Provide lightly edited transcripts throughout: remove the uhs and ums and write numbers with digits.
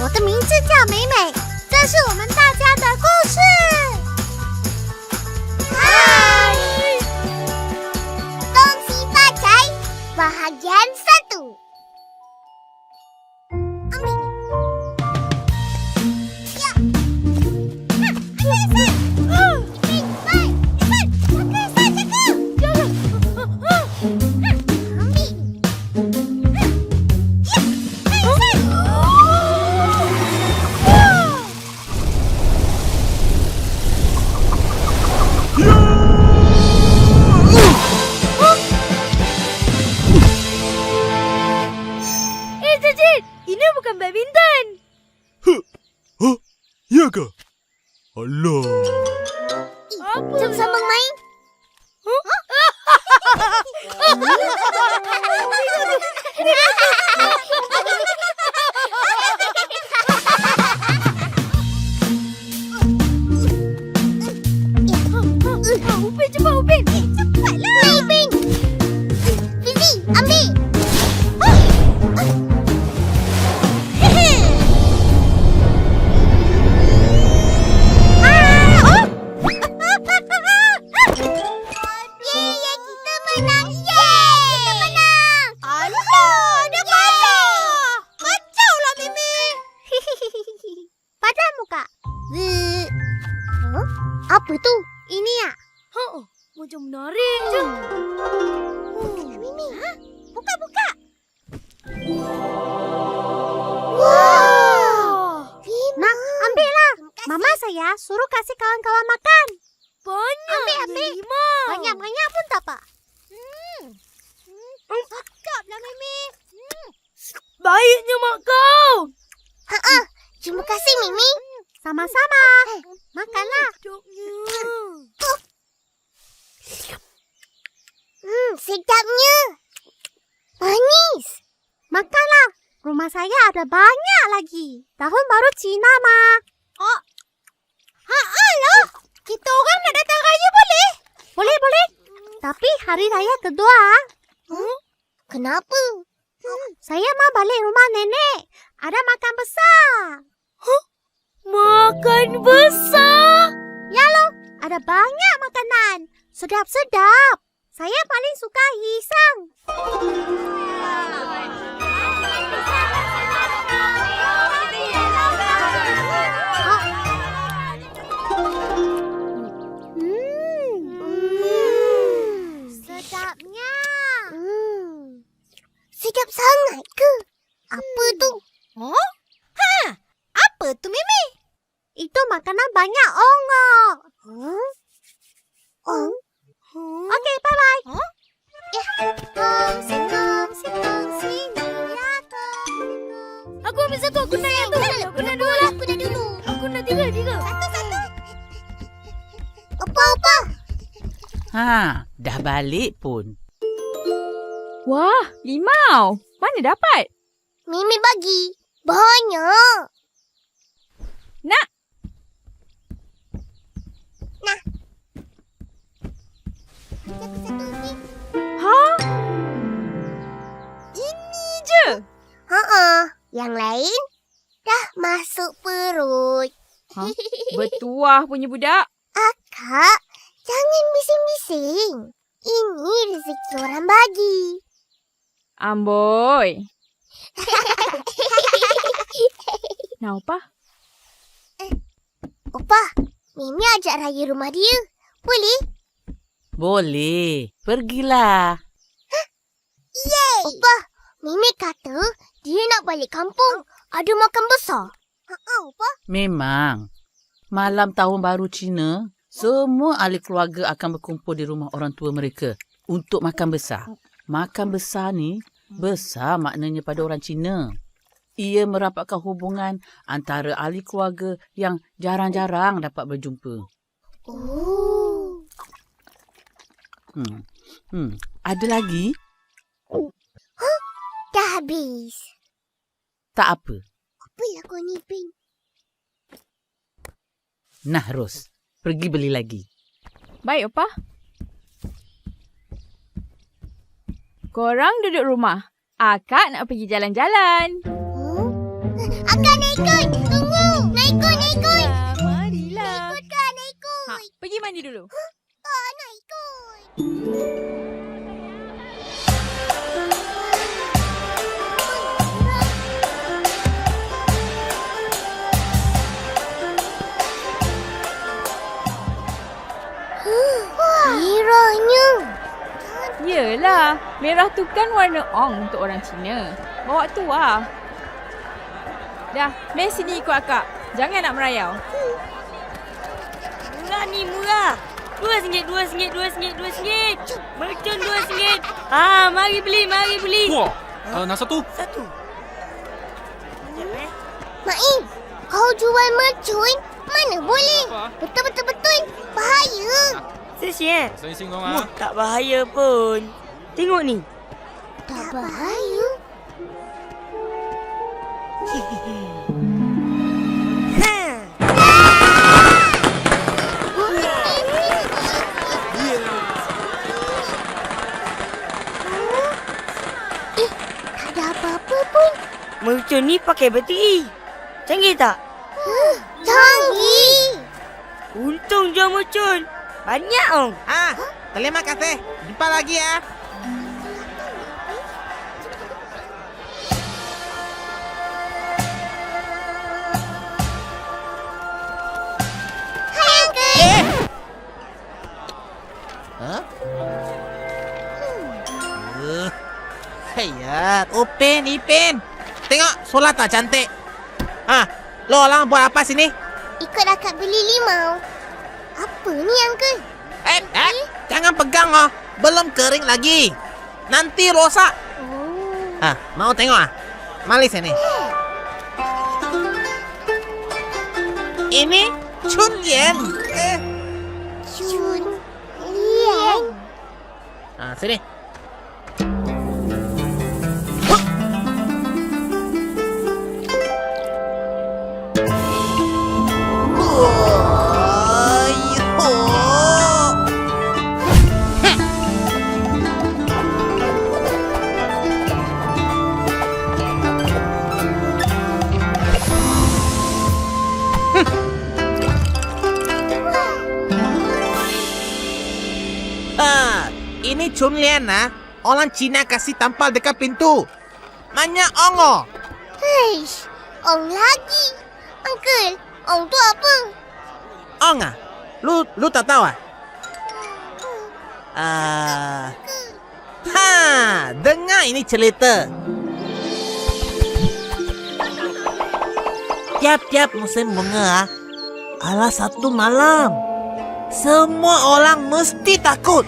我的名字叫美美，这是我们大家的故事。嗨，恭喜发财，bahagian satu。Ini bukan badminton. Hah? Ya ke? Alah. Jom sambung main. Upin, cepat Upin. Cepatlah. Upin. Fizi, ambil. Apa tu? Ini ya? Macam menarik je. Mimi, buka. Wow! Nak, ambillah. Mama saya suruh kasih kawan-kawan makan. Banyak. Ambil. 5. Banyak-banyak pun tak apa. Cakaplah, Mimi. Baiknya mak kau. Terima kasih, Mimi. Sama-sama. Makanlah. Sedapnya. Manis. Makanlah. Rumah saya ada banyak lagi. Tahun baru Cina, Ma. Loh. Kita orang nak datang raya boleh? Boleh. Tapi hari raya kedua. Kenapa? Saya mau balik rumah nenek. Ada makan besar. Makan besar. Ya loh, ada banyak makanan. Sedap-sedap. Saya paling suka hisang. Sedapnya. Sedap sangat ke? Apa tu? Apa tu, Mimi? Itu makanan banyak ongok. Okey, bye-bye. Kongsi, ya kong. Aku ambil satu. Aku nak yang tu. Aku nak dua lah. Aku nak dulu. Aku nak tiga. Satu. Apa? Dah balik pun. Wah, limau. Mana dapat? Mimi bagi. Banyak. Nak. Satu ni. Ini je. Yang lain dah masuk perut. Bertuah punya budak. Kak, jangan bising-bising. Ini rezeki orang bagi. Amboi. Nak apa? Opa, Mimi ajak raya rumah dia. Boleh? Boleh. Pergilah. Yeay! Opa, Mimi kata dia nak balik kampung. Ada makan besar. Opa. Memang. Malam tahun baru Cina, semua ahli keluarga akan berkumpul di rumah orang tua mereka untuk makan besar. Makan besar ni, besar maknanya pada orang Cina. Ia merapatkan hubungan antara ahli keluarga yang jarang-jarang dapat berjumpa. Ada lagi? Dah habis. Tak apa. Apa yang kau ni, Pin? Nah, Ros. Pergi beli lagi. Baik, Opa. Korang duduk rumah. Akak nak pergi jalan-jalan. Akak nak ikut. Merah tu kan warna ong untuk orang Cina. Bawa tu lah. Dah, main sini ikut akak. Jangan nak merayau. Murah ni, murah. RM2. Mercun RM2. Mari beli. Wah, nak satu? Satu. Main, kau jual mercun? Mana boleh? Betul-betul bahaya. Serius Sing kau Wah, tak bahaya pun. Tengok ni. Tak bahaya? Tak ada apa-apa pun. Mercun ni pakai bateri. Canggih tak? Canggih. Untung jual mercun. Banyak ong. Terima kasih. Jumpa lagi ya. Hai, Uncle. Hayat, Upin, Ipin. Tengok, solat tak cantik. Lo orang buat apa sini? Ikut akak beli limau. Apa ni, Uncle? Jangan pegang oh. Belum kering lagi. Nanti rosak. Oh. Mau tengok Mari sini. Ini Chunlian. Chun Lian. Sini. Ini Chunlian orang Cina kasih tampal dekat pintu. Banyak ongo. Heish, ong lagi. Uncle, ong tu apa? Ong Lu tak tahu dengar ini cerita. Tiap-tiap musim bunga ada satu malam semua orang mesti takut.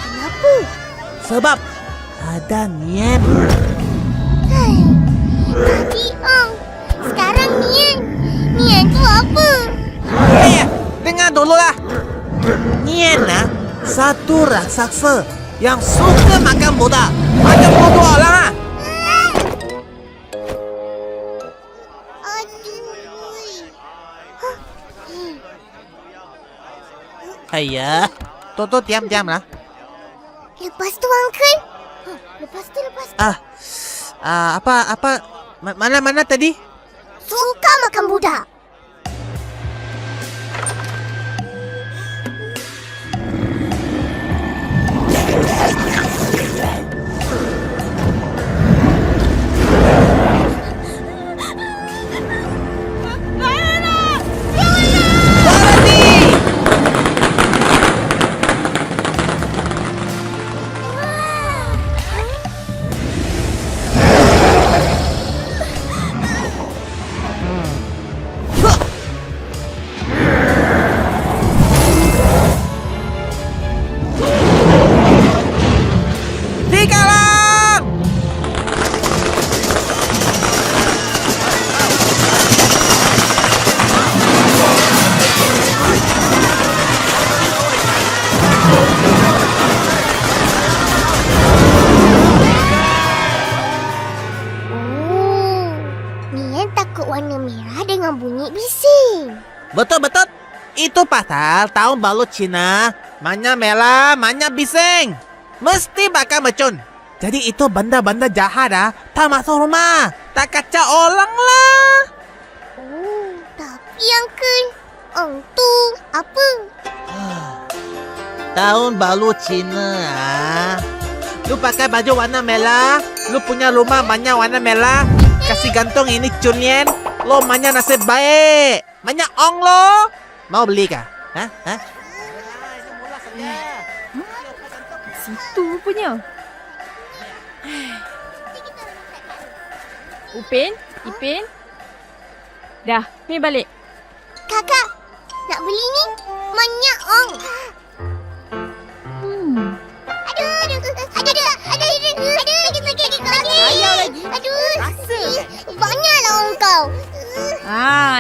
Kenapa? Sebab ada Nian. Tadi ong, sekarang Nian. Nian tu apa? Dengar dululah. Nian satu raksasa yang suka makan budak. Macam budak orang Ayah, Toto diam-diam lah. Lepas tu, Uncle. Lepas tu. Mana tadi? Suka makan budak. Warna merah dengan bunyi bising. Betul. Itu pasal tahun baru Cina. Banyak merah, banyak bising. Mesti bakal mercun. Jadi itu benda-benda jahat tak masuk rumah. Tak kacau orang lah. Tapi Uncle, ong tu apa? Tahun baru Cina Lu pakai baju warna merah. Lu punya rumah banyak warna merah. Kasih gantung ini Chunlian. Lo banyak nasib baik. Banyak ong lo. Mau beli kah? Situ punya. Upin, Ipin. Dah, ni balik. Kakak, nak beli ni? Banyak ong. Banyaklah ong kau.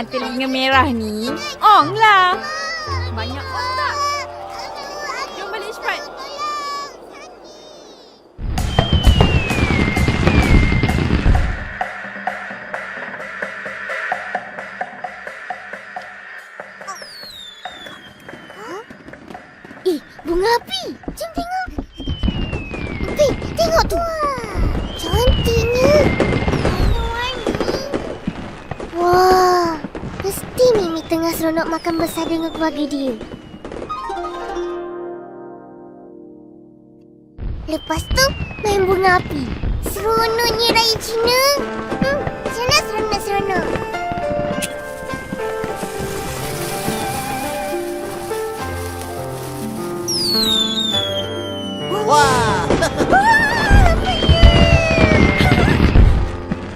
Telinga merah ni. Ong lah. Banyak ong tak? Jom balik cepat. Bunga api. Jom tengok. Tengok tu. Cantiknya. Wah, mesti Mimi tengah seronok makan besar dengan keluarga dia. Lepas tu, main bunga api. Seronoknya raya Cina. Seronok. Wah.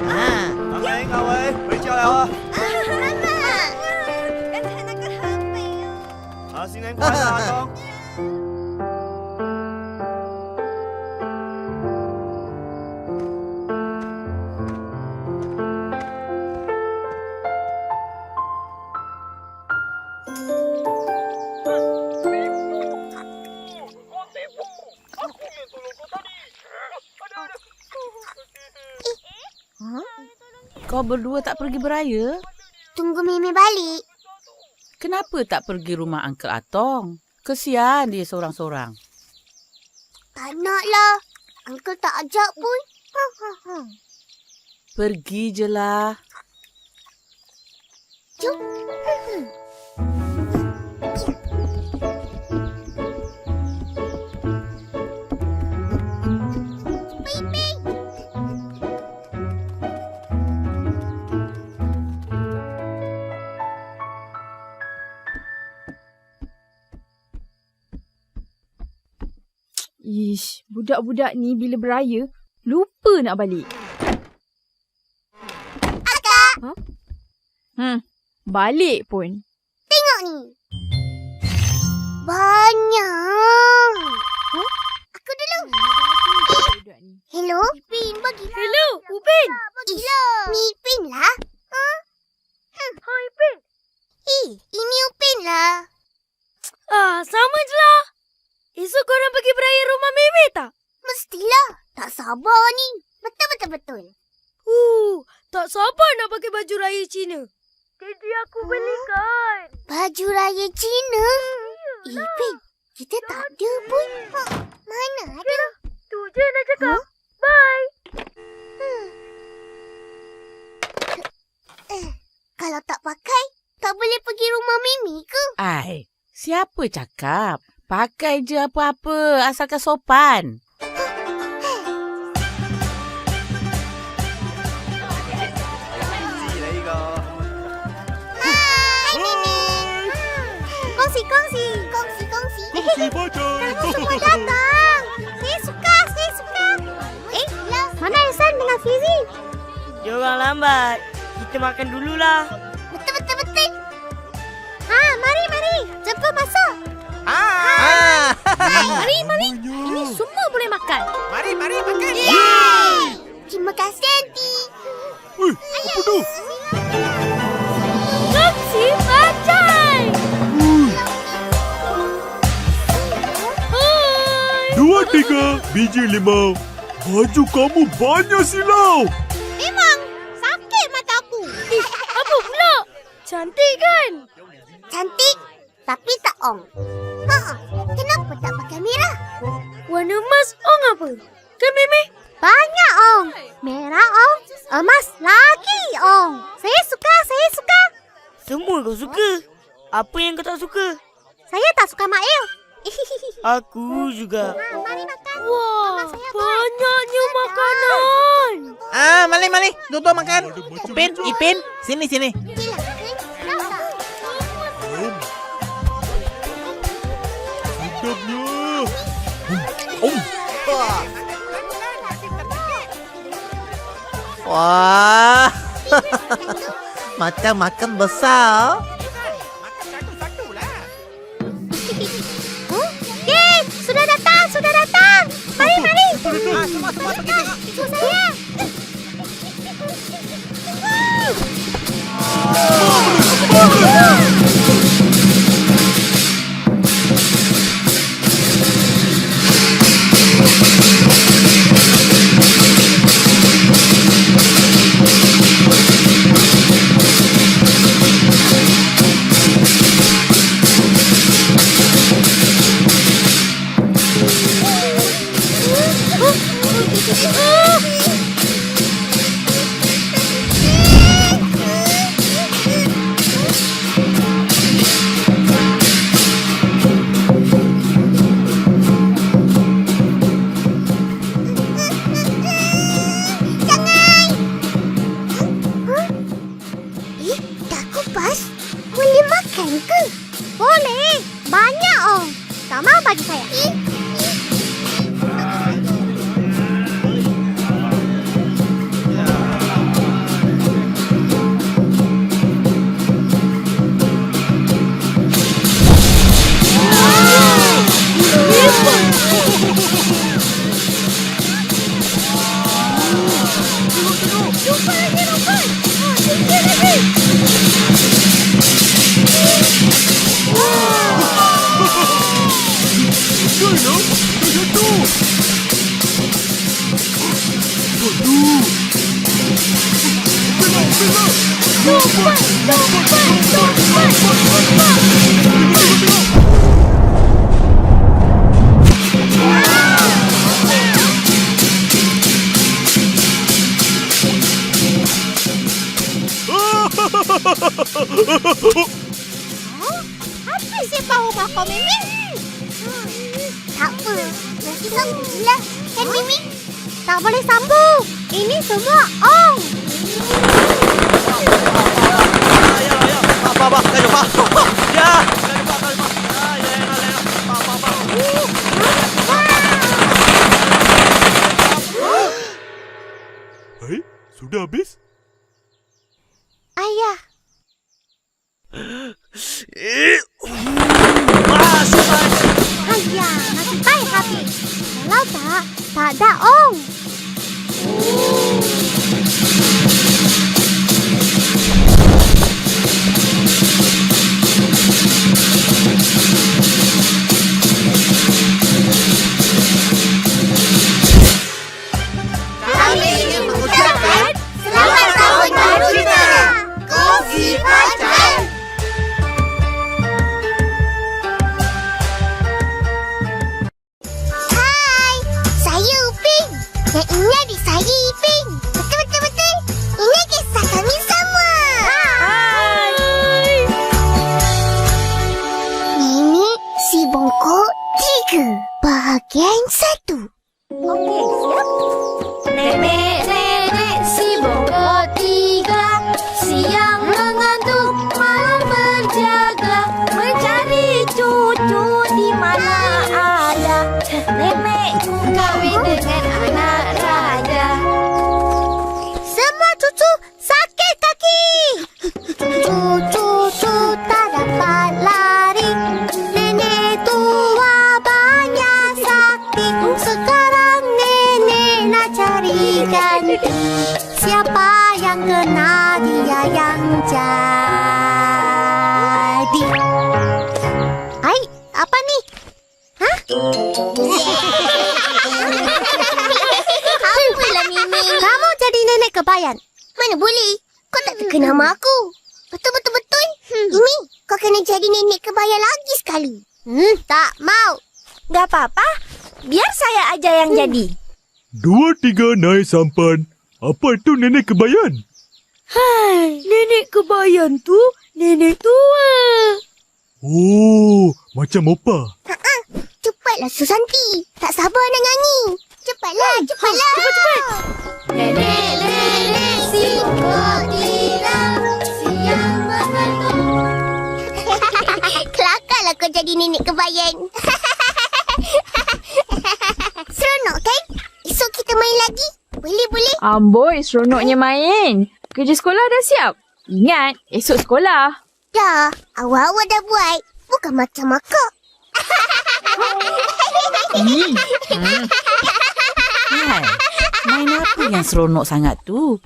À. 阿明、阿偉，俾招有啊！新年快樂，阿東。Kau berdua tak pergi beraya? Tunggu Mimi balik. Kenapa tak pergi rumah Uncle Atong? Kesian dia seorang-seorang. Tak naklah. Uncle tak ajak pun. Pergi je lah. Jom. Ish, budak-budak ni bila beraya, lupa nak balik. Akak. Balik pun. Tengok ni. Banyak. Aku dulu. Budak ni. Hello? Ipin, bagilah. Hello, Upin. Bagilah. Ni Ipin lah. Hai, Upin. Ini Upin lah. Sama je lah. Esok korang pergi beraya rumah Mimi tak? Mestilah. Tak sabar ni. Betul. Tak sabar nak pakai baju raya Cina. Jadi aku belikan. Baju raya Cina? Ipin, kita tak ada pun. Mana ada? Tu je nak cakap. Bye. Kalau tak pakai, tak boleh pergi rumah Mimi ke? Ai, siapa cakap? Pakai je apa-apa asalkan sopan. Kongsi. Kongsi bacang. Semua datang. Saya suka. Lah, mana Ehsan dengan Fizi? Diorang lambat. Kita makan dululah. Betul. Mari. Jemput masuk. Mari. Ini semua boleh makan. Mari makan. Terima kasih, Aunty. Apa tu? Kongsi bacai. Hai. 2, 3, biji 5. Baju kamu banyak silau. Memang sakit mataku. Apa pula? Cantik kan? Cantik, tapi tak ong. Kenapa tak pakai merah? Warna emas ong apa? Kan Mimi? Banyak ong. Merah ong, emas lagi ong. Saya suka. Semua kau suka. Apa yang kau tak suka? Saya tak suka Mail. Aku juga. Mari makan. Wah, Mama saya banyaknya makanan. Mali. Duduk makan. Ipin. Sini. Sedapnya. Wah, macam makan besar. Yeay, sudah datang, sudah datang. Mari, mari. Semua pergi tengok. Ikut saya. Tak kupas? Boleh makan ke? Boleh. Banyak, Om. Tak mau bagi saya. Apa sebab rumah kau, Mimi? Tak apa. Nanti sambung je lah. Kan, Mimi? Tak boleh sambung. Ini semua Ong. Pak, kayu Pak. Ya. Hai, sudah habis? Ayah. Ayah, nasib baik habis. Kalau tak ada Ong. Kami ingin mengucapkan Selamat Tahun Baru Cina. Kongsi Fajar. Hai, saya Upin. Yang ini adik saya Ipin. Betul. Ini kisah kami semua. Hai. Nenek si bongkok 3. Bahagian 1. Okey, siap? Nenek si bongkok 3, siang mengantuk, malam berjaga, mencari cucu di mana ada. Nenekku kahwin dengan anak raja. Semua cucu sakit kaki. Cucu tak dapat lari. Nenek tua banyak sakti. Sekarang nenek nak cari ganti. Siapa yang kena dia yang jadi. Hai, apa ni? Hah? Apalah Mimi? Kamu jadi nenek kebayan. Mana boleh? Kau tak terkena nama aku. Betul. Ini, kau kena jadi nenek kebayan lagi sekali. Tak mau. Gak apa-apa, biar saya aja yang jadi. 2, 3 naik sampan. Apa itu nenek kebayan? Hai, nenek kebayan tu nenek tua. Oh, macam opa. Cepatlah Susanti. Tak sabar nak nyanyi. Cepatlah. Cepat. Nenek si bongkok 3, siang mengantuk. Kelakarlah kau jadi nenek kebayan. Seronok kan? Esok kita main lagi. Boleh. Amboi, seronoknya main. Kerja sekolah dah siap? Ingat, esok sekolah. Dah, awak dah buat. Bukan macam akak. Hai, main apa yang seronok sangat tu?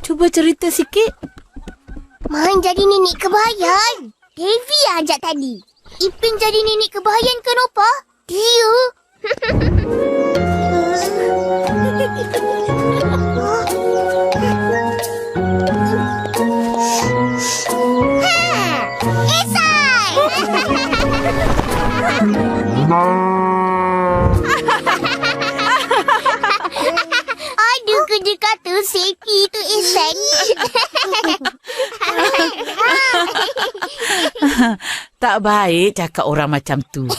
Cuba cerita sikit. Main jadi nenek kebayan. Devi ajak tadi. Ipin jadi nenek kebayan kan, Opa? Dia. Esai! Aduh, kerja kata Seki tu Esai. Tak baik cakap orang macam tu.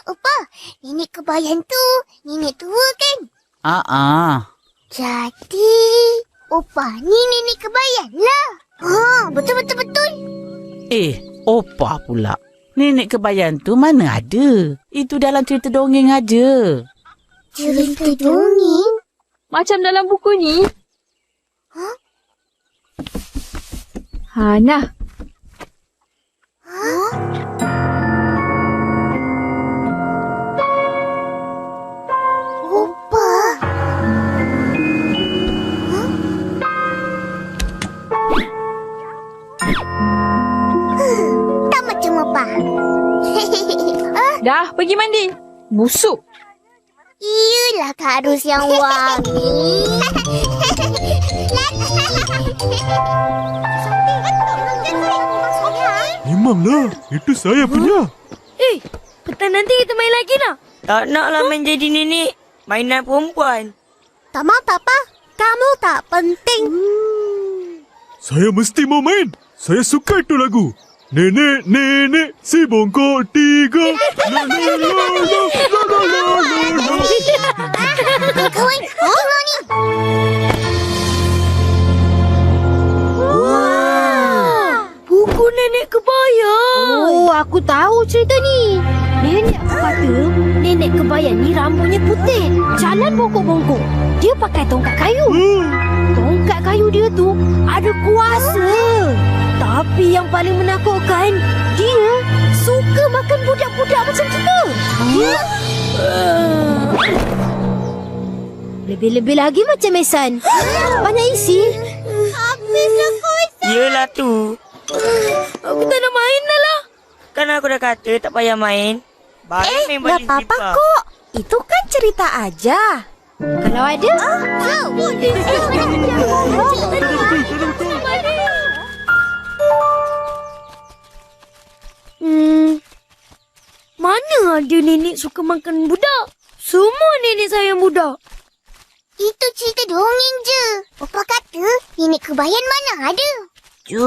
Opa, nenek kebayan tu nenek tua kan? Jadi, Opa ni nenek kebayan lah. Betul. Opa pula. Nenek kebayan tu mana ada? Itu dalam cerita dongeng aja. Cerita dongeng? Macam dalam buku ni. Nah. Opa. Tak macam Opa. Dah, pergi mandi. Busuk. Iyalah Kak Ros yang wangi. Memanglah, itu saya punya. Petang nanti kita main lagi nak? Tak naklah main jadi nenek. Mainan perempuan. Tak mau, Papa. Kamu tak penting. Saya mesti mau main. Saya suka itu lagu. Nenek si bongkok 3. La la la la la la la. Kawan, tengok ni. Buku nenek kebayan. Aku tahu cerita ni. Nenek aku kata, nenek kebayan ni rambutnya putih. Jalan bongkok-bongkok. Dia pakai tongkat kayu. Tongkat kayu dia tu ada kuasa. Tapi yang paling menakutkan, dia suka makan budak-budak macam kita. Lebih-lebih lagi macam Mesan. Banyak isi. Habislah kuasa. Yelah tu. Aku tak nak main dah lah. Kan aku dah kata tak payah main. Baru main baju apa-apa zipper. kok. Itu kan cerita aja. Kalau ada... Mana ada nenek suka makan budak? Semua nenek sayang budak. Itu cerita dongeng je. Opa kata nenek kebayan mana ada. Ju.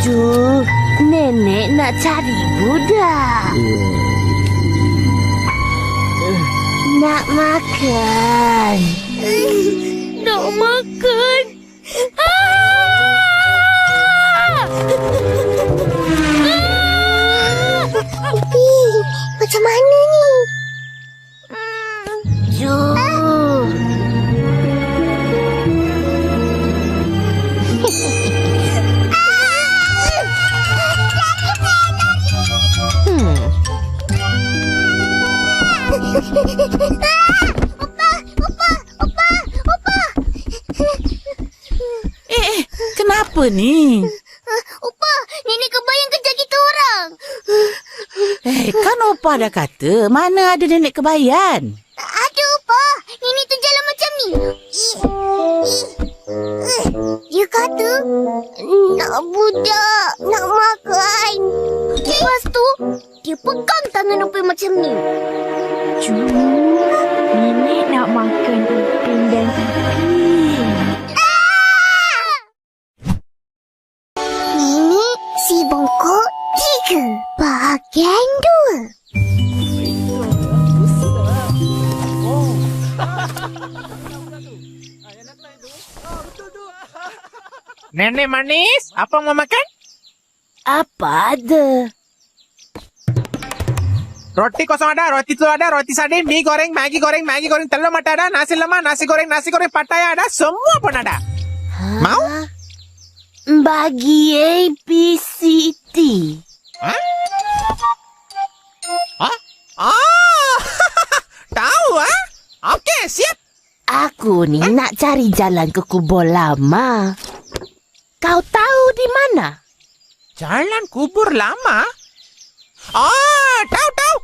Ju, nenek nak cari budak. Nak makan. Nak makan. Ipi, macam mana ni? Ju. Kenapa ni? Opa, nenek kebayan kejar kita orang. Kan Opa dah kata mana ada nenek kebayan. Ada Opa, nenek tu jalan macam ni. Dia kata nak budak, nak makan. Lepas tu dia pegang tangan Opa macam ni. Ju, nenek nak makan Upin dan Ipin. Nenek si bongkok 3 bahagian 2. Nenek manis, apa mau makan? Apa ada? Roti kosong ada, roti telur ada, roti sardin, mie goreng, Maggi goreng, telur mata ada, nasi lemak, nasi goreng pattaya ada, semua pun ada. Mau? Bagi ABCD. Hah? Oh, tahu ah? Okey, siap. Aku ni nak cari jalan ke kubur lama. Kau tahu di mana? Jalan kubur lama? Oh, tahu.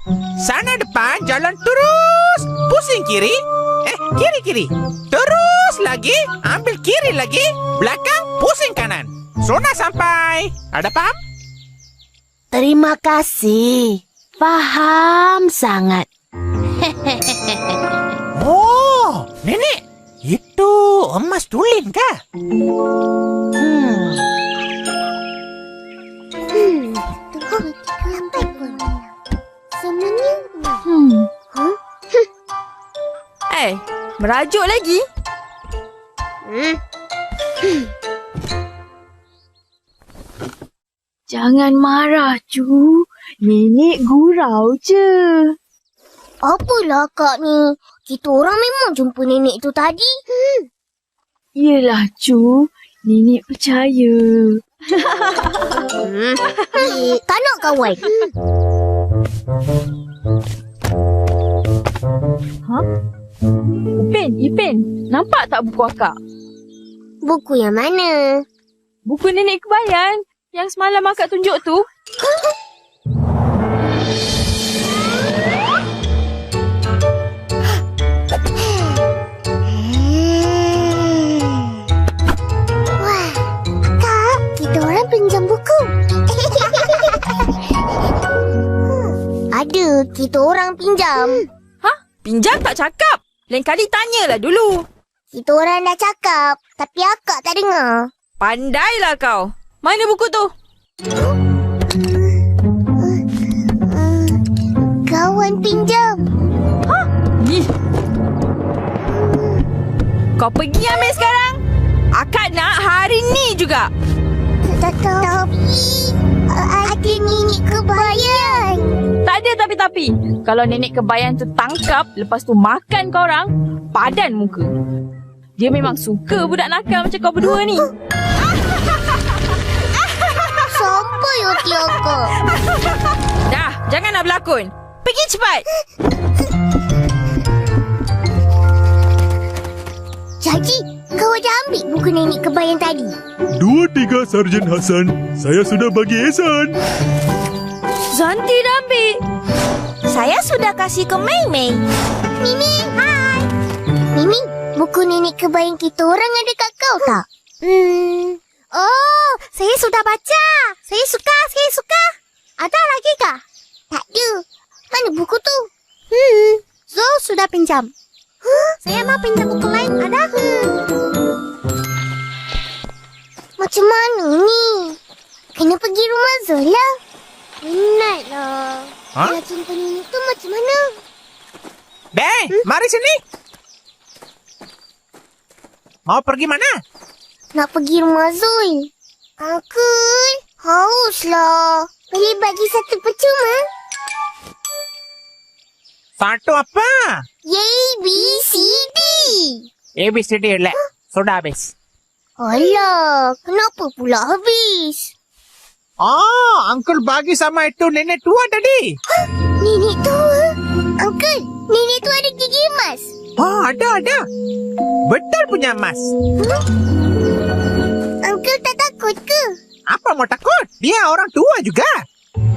Sana depan jalan terus. Pusing kiri. Kiri. Terus lagi. Ambil kiri lagi. Belakang, pusing kanan. Sudah sampai. Ada paham? Terima kasih. Faham sangat. Oh, nenek. Itu emas tulen kah? Merajuk lagi? Jangan marah, Cu. Nenek gurau je. Apalah Kak ni? Kita orang memang jumpa nenek tu tadi. Yelah, Cu. Nenek percaya. Tak nak kawan. Ipin, nampak tak buku akak? Buku yang mana? Buku nenek kebayan yang semalam akak tunjuk tu. Wah, Kak, kita orang pinjam buku. Ada, kita orang pinjam. Pinjam tak cakap. Lain kali tanyalah dulu. Kita orang dah cakap, tapi akak tak dengar. Pandailah kau. Mana buku tu? Kawan pinjam. Ih. Kau pergi ambil sekarang. Akak nak hari ni juga. Tapi ada nenek kebayan. Tak ada tapi-tapi. Kalau nenek kebayan tu tangkap, lepas tu makan korang, padan muka. Dia memang suka budak nakal macam kau berdua ni. Sampai hati akak. Dah, jangan nak berlakon. Pergi cepat. Jadi, kau ada ambil buku nenek kebayan tadi? 2-3 Sarjan Hasan. Saya sudah bagi Ehsan. Zanti dah ambil. Saya sudah kasih ke Mei. Mimi, hai. Mimi, buku nenek kebayan kita orang ada kat kau tak? Oh, saya sudah baca. Saya suka. Ada lagi kah? Tak ada. Mana buku tu? Zul sudah pinjam. Saya mau pinjam buku lain. Ada? Macam mana ni? Kena pergi rumah Zul lah. Penatlah. Dia jumpa nenek tu macam mana? Beng, mari sini. Mau pergi mana? Nak pergi rumah Zul. Uncle, hauslah. Boleh bagi satu percuma? Satu apa? ABCD. ABCD lah. Sudah habis. Alah, kenapa pula habis? Oh, Uncle bagi sama itu nenek tua tadi. Nenek tua? Uncle, nenek tua ada gigi emas? Oh, ada. Betul punya emas. Uncle tak takut ke? Apa mau takut? Dia orang tua juga.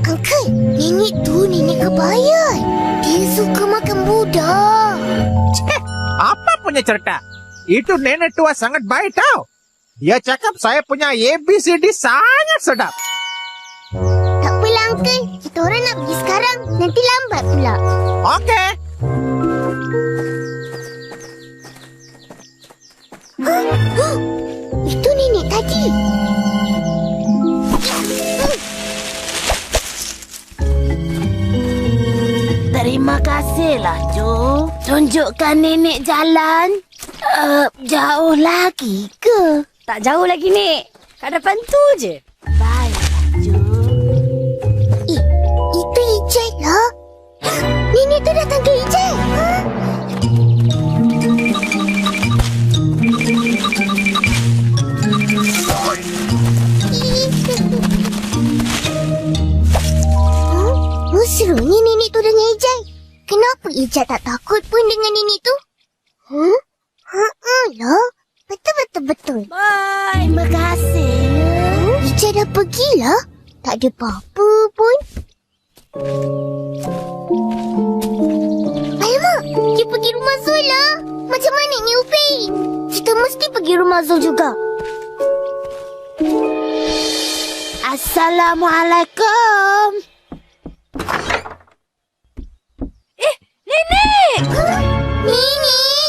Uncle, nenek tu nenek kebayan. Dia suka makan budak. Apa punya cerita? Itu nenek tua sangat baik tau. Dia cakap saya punya ABCD sangat sedap. Tak apalah Uncle, kita orang nak pergi sekarang. Nanti lambat pula. Okey. Itu nenek tadi. Terima kasihlah, Cu. Tunjukkan nenek jalan. Jauh lagi ke? Tak jauh lagi, Nek. Kat depan tu je. Baiklah, Jun. Itu Ijat lah. Nenek tu datang ke Ijat. Serunya nenek tu dengan Ijat. Kenapa Ijat tak takut pun dengan nenek tu? Lah. Betul. Bye. Terima kasih. Ijat dah pergilah. Tak ada apa-apa pun. Alamak, dia pergi rumah Zul lah. Macam mana ni Upin? Kita mesti pergi rumah Zul juga. Assalamualaikum. Nenek! Nenek!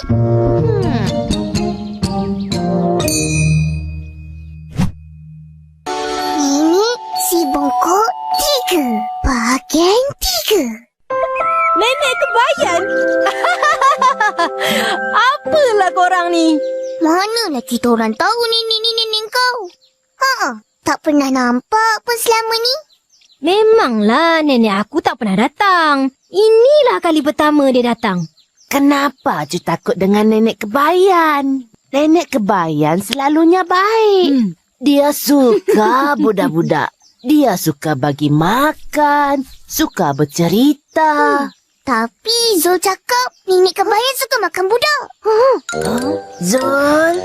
Nenek si bongkok 3. Bahagian 3. Nenek kebayan? Apalah korang ni? Manalah kita orang tahu nenek ni nenek kau? Tak pernah nampak pun selama ni. Memanglah nenek aku tak pernah datang. Inilah kali pertama dia datang. Kenapa Ju takut dengan nenek kebayan? Nenek kebayan selalunya baik. Dia suka budak-budak. Dia suka bagi makan, suka bercerita. Tapi Zul cakap nenek kebayan suka makan budak. Zul?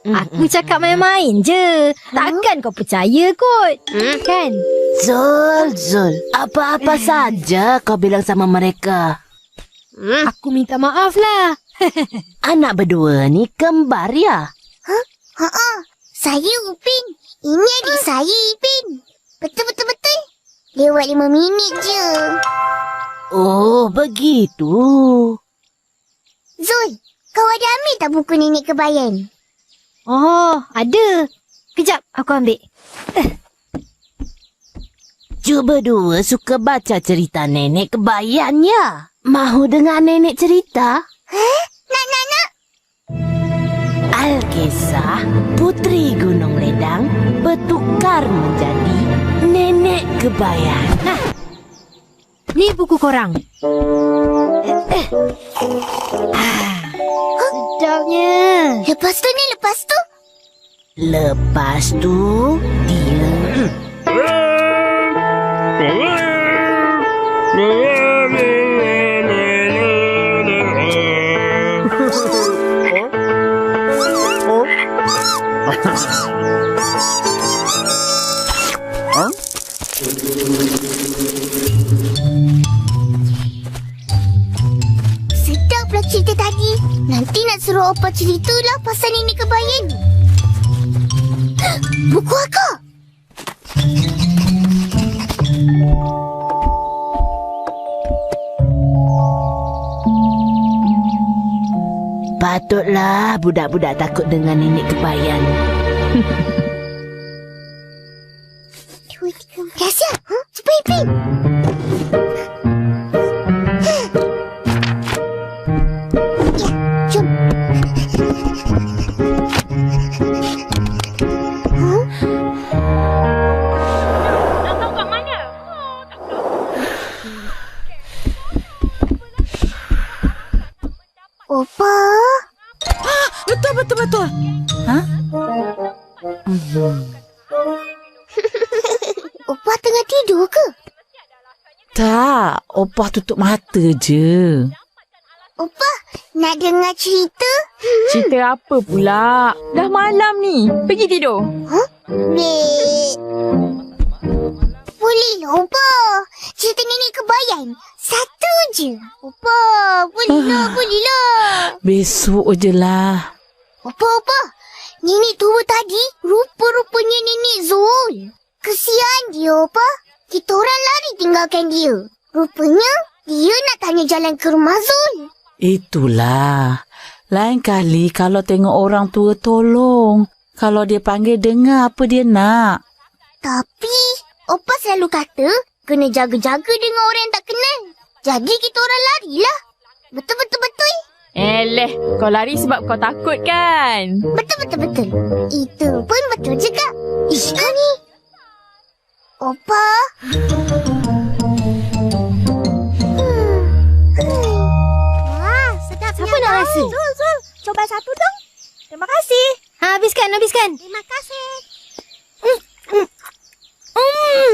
Aku cakap main-main je. Takkan kau percaya kot. Kan? Zul. Apa-apa saja kau bilang sama mereka. Aku minta maaf lah. Anak berdua ni kembar ya? Saya Upin. Ini adik saya Ipin. Betul. Lewat 5 minit je. Oh, begitu. Zul, kau ada ambil tak buku nenek kebayan? Oh, ada. Kejap, aku ambil. Ju berdua suka baca cerita nenek kebayan ya? Mahu dengar nenek cerita? Nak. Alkisah Putri Gunung Ledang bertukar menjadi nenek kebayan. Ni buku korang. Sedapnya. Lepas tu? Lepas tu, dia... Sedaplah cerita tadi. Nanti nak suruh Opa ceritalah pasal nenek kebayan. Buku akak. Patutlah budak-budak takut dengan nenek kebayan. Biasa, cepat Ipin. Jom. Datang kat mana? Opa. Betul. Opa tengah tidur ke? Tak, Opah tutup mata je. Opa, nak dengar cerita? Cerita apa pula? Dah malam ni. Pergi tidur. Bek. Bolehlah, Opa. Cerita nenek kebayan. Satu je. Opa, bolehlah. Besok je lah. Opa. Nenek tua tadi rupa-rupanya nenek Zul. Kesian dia, Opa. Kita orang lari tinggalkan dia. Rupanya dia nak tanya jalan ke rumah Zul. Itulah. Lain kali kalau tengok orang tua tolong. Kalau dia panggil dengar apa dia nak. Tapi Opa selalu kata kena jaga-jaga dengan orang yang tak kenal. Jadi kita orang larilah. Betul. Kau lari sebab kau takut kan? Betul. Itu pun betul juga. Ish, kau ni. Opa. Wah, sedap. Siapa nak rasa? Zul. Coba satu dong. Terima kasih. Habiskan. Terima kasih.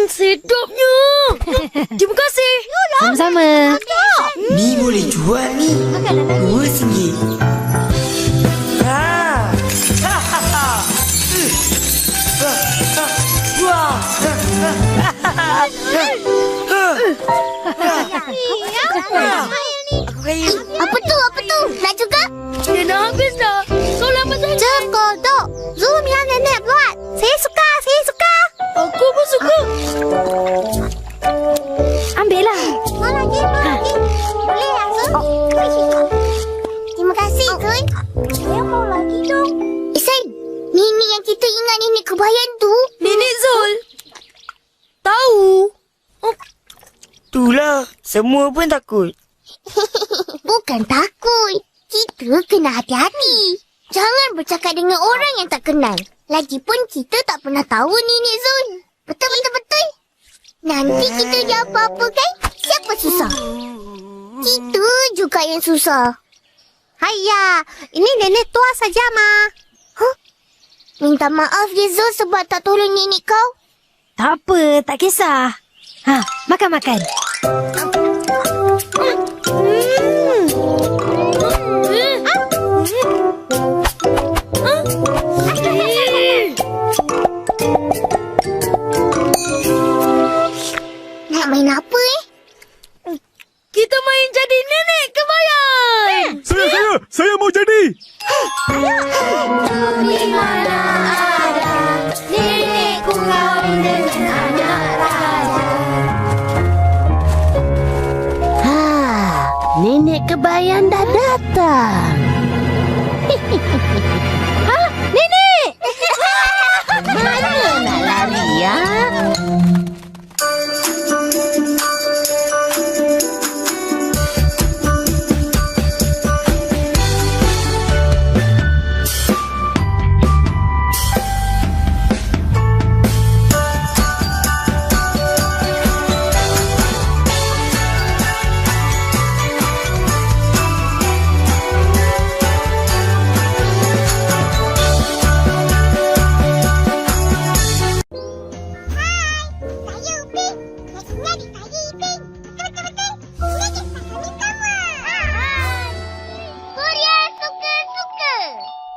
Sedapnya. Terima kasih. Sama-sama. Ni boleh jual ni. RM2. Aku kaya. Apa tu? Nak juga? Dia dah habis dah. Kau lama sangat. Cukup, Dok. Zul yang nenek buat. Saya suka. Aku pun suka. Ambil lah. Mau lagi. Boleh ya, Zul? Terima kasih, Zul. Saya mau lagi dong. Isan, Nini yang kita ingat nenek kebayan tu. Nenek Zul. Tahu. Itulah. Semua pun takut. Bukan takut. Kita kena hati-hati. Jangan bercakap dengan orang yang tak kenal. Lagipun kita tak pernah tahu Nenek Zul. Betul. Nanti kita dia apa-apa kan? Siapa susah? Kita juga yang susah. Hayya, ini nenek tua saja, Ma. Huh? Minta maaf ya Zul sebab tak tolong nenek kau. Tak apa, tak kisah. Makan. Nak main apa Kita main jadi nenek kebayan. Saya mau jadi. Di mana ada nenekku kawin dengan anak raja. Nenek kebayan dah datang. Nenek! Mana nak lari ya?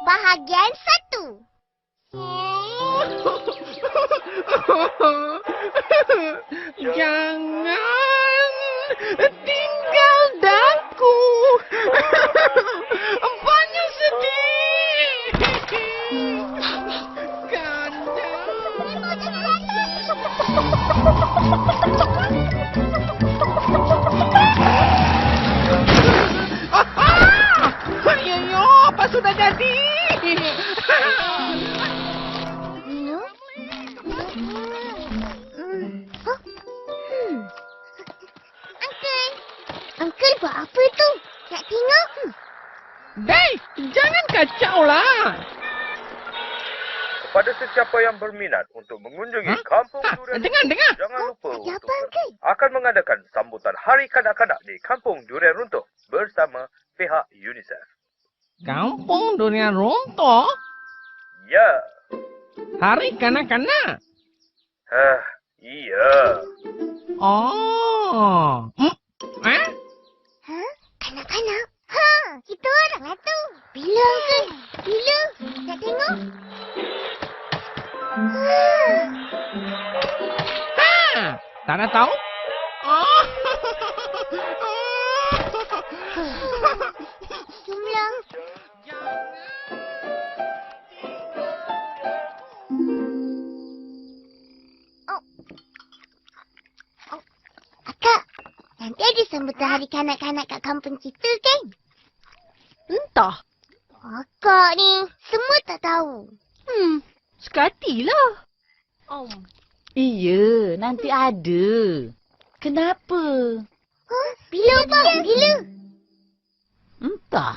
Bahagian 1. Jangan tinggal daku. Banyak sedih. Ayo, apa sudah jadi? Uncle buat apa tu? Nak tengok? Dei, jangan kacau lah. Kepada sesiapa yang berminat untuk mengunjungi Kampung Durian, Dengar. jangan lupa Ada untuk apa, Uncle? akan mengadakan sambutan Hari Kanak-Kanak di Kampung Durian Runtuh bersama pihak UNICEF. Kampung Durian Runtuh? Ya. Hari kanak-kanak? Iya. Oh. Kanak-kanak? Kita orang lah tu. Bila, Uncle? Bila? Nak tengok? Tak nak tahu? Jumlah. Akak, nanti ada sambutan hari kanak-kanak kat kampung kita kan? Entah. Akak ni, semua tak tahu. Sekatilah. Iya, nanti ada. Kenapa? Bila, Abang? Bila? Entah.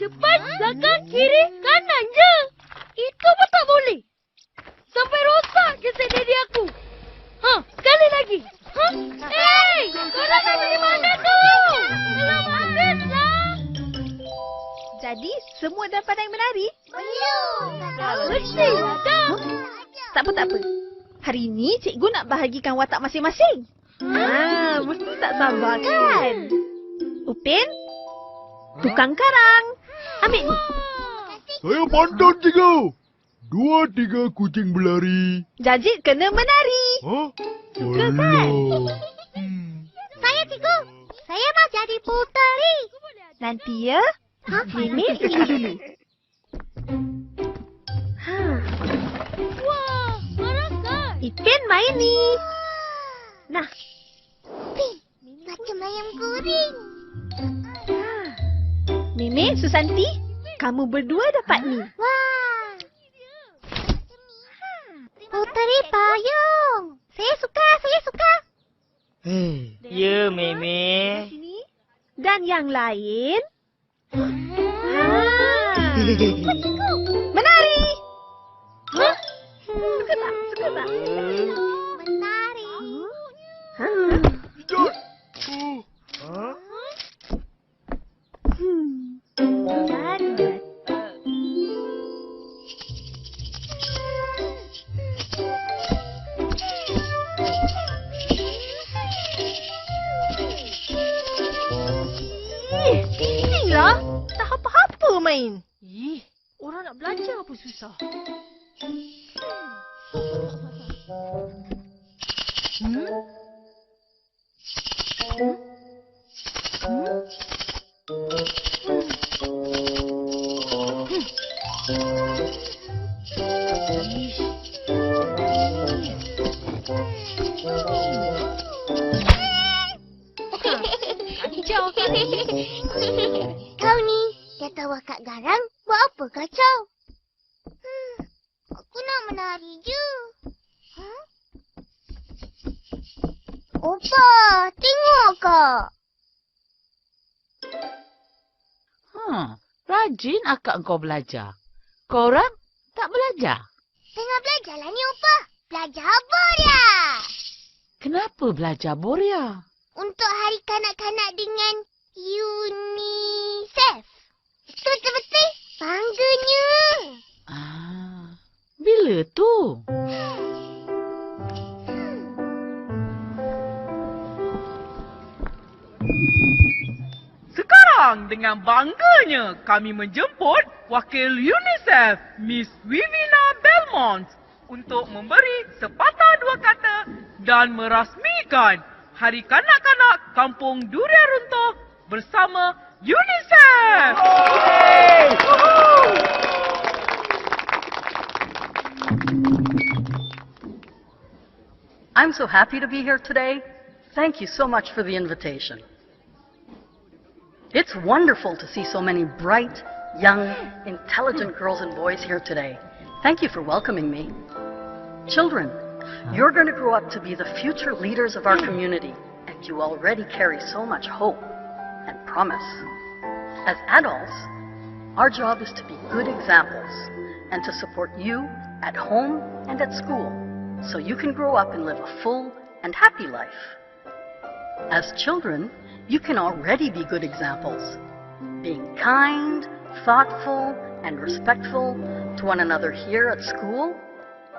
Depan, belakang, kiri, kanan je. Itu pun tak boleh. Sampai rosak je set diri aku. Sekali lagi. Hei, korang nak pergi mana tu? Belum habislah. Jadi, semua dah pandai menari? Mesti dah. Tak apa. Hari ni cikgu nak bahagikan watak masing-masing. Mesti tak sabar kan? Upin, tukang karang. Ambil ni. Saya pantun 3. 2, 3 kucing berlari. Jajit kena menari. Suka kan? Saya cikgu. Saya mau jadi puteri. Nanti ya. Nenek pergi dulu. Wah, merasak. Ipin main ni. Nah. Macam ayam goreng. Nenek, Susanti, kamu berdua dapat ni. Wah. Puteri payung. Saya suka. Ya, Meme. Dan yang lain. Menari. Suka tak? Menari. Bisinglah. Tak apa-apa main. Orang nak belajar apa susah. Kau ni, kata wakak garang, buat apa kacau? Aku nak menari je. Opa, tengok kak. Rajin akak engkau belajar. Korang tak belajar. Tengah belajarlah ni Opa. Belajar Boria. Kenapa belajar Boria? Untuk hari kanak-kanak dengan UNICEF. Itu betul-betul bangganya. Bila tu? Sekarang dengan bangganya kami menjemput wakil UNICEF, Miss Vivina Belmont untuk memberi sepatah dua kata dan merasmikan Hari Kanak-Kanak Kampung Durian Runtuh bersama UNICEF. I'm so happy to be here today. Thank you so much for the invitation. It's wonderful to see so many bright, young, intelligent girls and boys here today. Thank you for welcoming me. Children, you're going to grow up to be the future leaders of our community, and you already carry so much hope and promise. As adults, our job is to be good examples and to support you at home and at school, so you can grow up and live a full and happy life. As children, you can already be good examples, being kind, thoughtful, and respectful to one another here at school,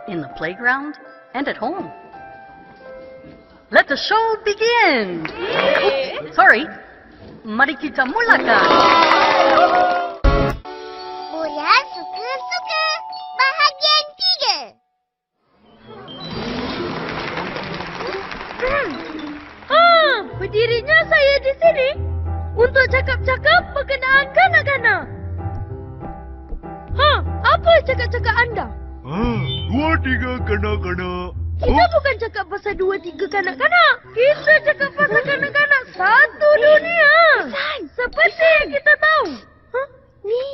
in the playground, and at home. Let the show begin! Oops, sorry. Mari kita mulakan! Boria suka-suka. Bahagian 3. Berdirinya saya di sini untuk cakap-cakap berkenaan kanak-kanak. Apa cakap-cakap anda? 2, 3 kanak-kanak. Kita bukan cakap pasal 2, 3 kanak-kanak. Kita cakap pasal kanak-kanak satu dunia. Seperti yang kita tahu. Ni.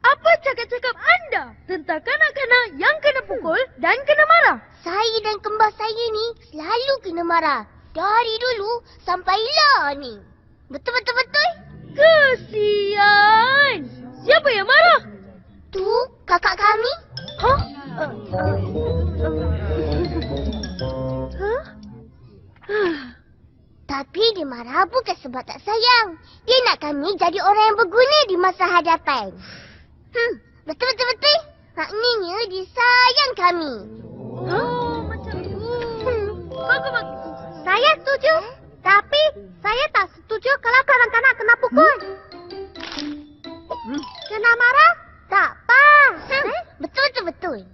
Apa cakap-cakap anda tentang kanak-kanak yang kena pukul dan kena marah? Saya dan kembar saya ni selalu kena marah. Dari dulu sampailah ni. Betul-betul-betul. Kesian. Siapa yang marah? Tu kakak kami. Hah? Tapi dia marah bukan sebab tak sayang. Dia nak kami jadi orang yang berguna di masa hadapan. Betul-betul-betul. Maknanya dia sayang kami. Macam tu. Bagus. Saya setuju. Tapi saya tak setuju kalau kanak-kanak kena pukul. Kena marah? Tak pas. Betul-betul.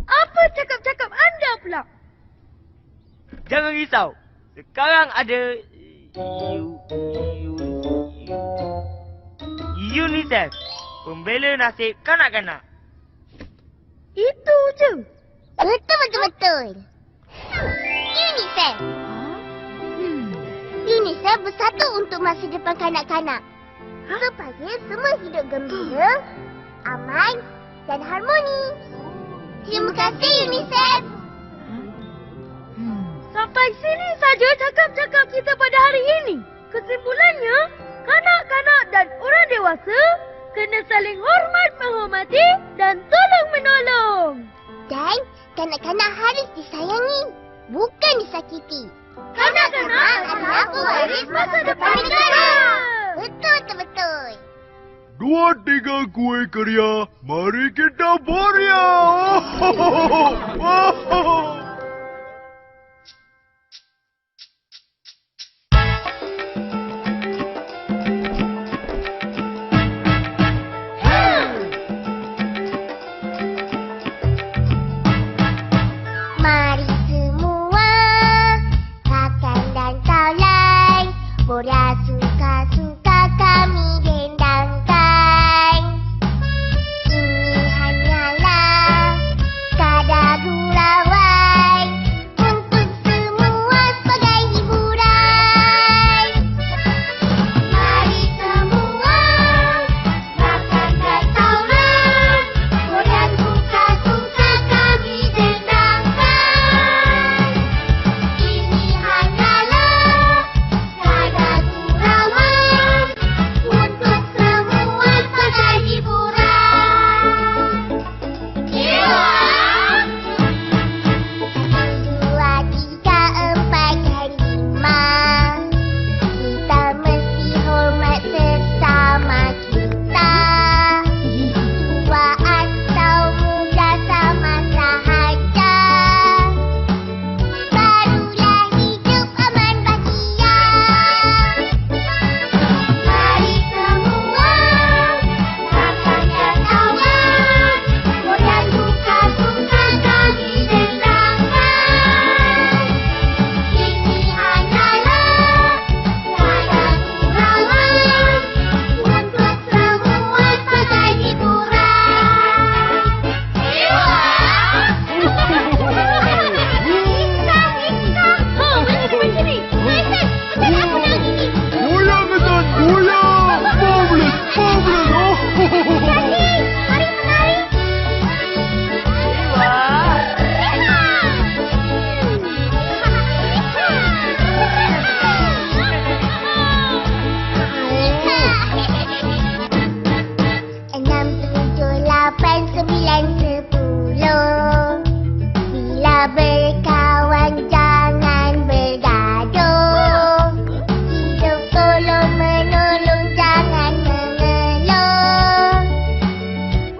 Apa cakap-cakap anda pula? Jangan risau. Sekarang ada UNICEF, pembela nasib kanak-kanak. Itu je. Betul-betul. UNICEF. UNICEF bersatu untuk masa depan kanak-kanak. Supaya semua hidup gembira, aman dan harmoni. Terima kasih UNICEF. Sampai sini saja cakap-cakap kita pada hari ini. Kesimpulannya, kanak-kanak dan orang dewasa kena saling hormat menghormati dan tolong-menolong. Dan kanak-kanak harus disayangi, bukan disakiti. Kanak-kanak adalah pewaris masa depan negara. Betul-betul. 2-3 kue keria, mari kita boria. Mari semua, rakan dan kawan, boria suka-suka kami dendangkan. Ini hanyalah kadar gurauan untuk semua sebagai hiburan. Mari semua, rakan dan kawan, boria suka-suka kami dendangkan. Ini hanyalah kadar gurauan untuk semua sebagai hiburan. 2, 3, 4 dan 5. Kita mesti hormat sesama kita. Tua atau muda sama sahaja. Barulah hidup aman bahagia. Mari semua, rakan dan kawan, boria suka-suka kami dendangkan. Ini hanyalah kadar gurauan untuk semua sebagai hiburan. Goyang kesan, goyang. Marvelous, marvelous. Enam, tujuh, lapan, sembilan, 10. Bila berkawan jangan bergaduh. Hidup tolong menolong, jangan mengeluh.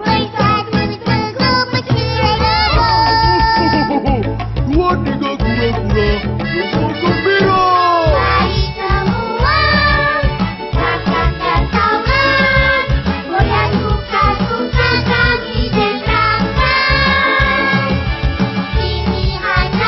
Bersatu teguh bercerai lebur. 2-3 kura-kura, semua gembira. Mari semua, rakan dan kawan, boria suka-suka kami dendangkan. Ini hanya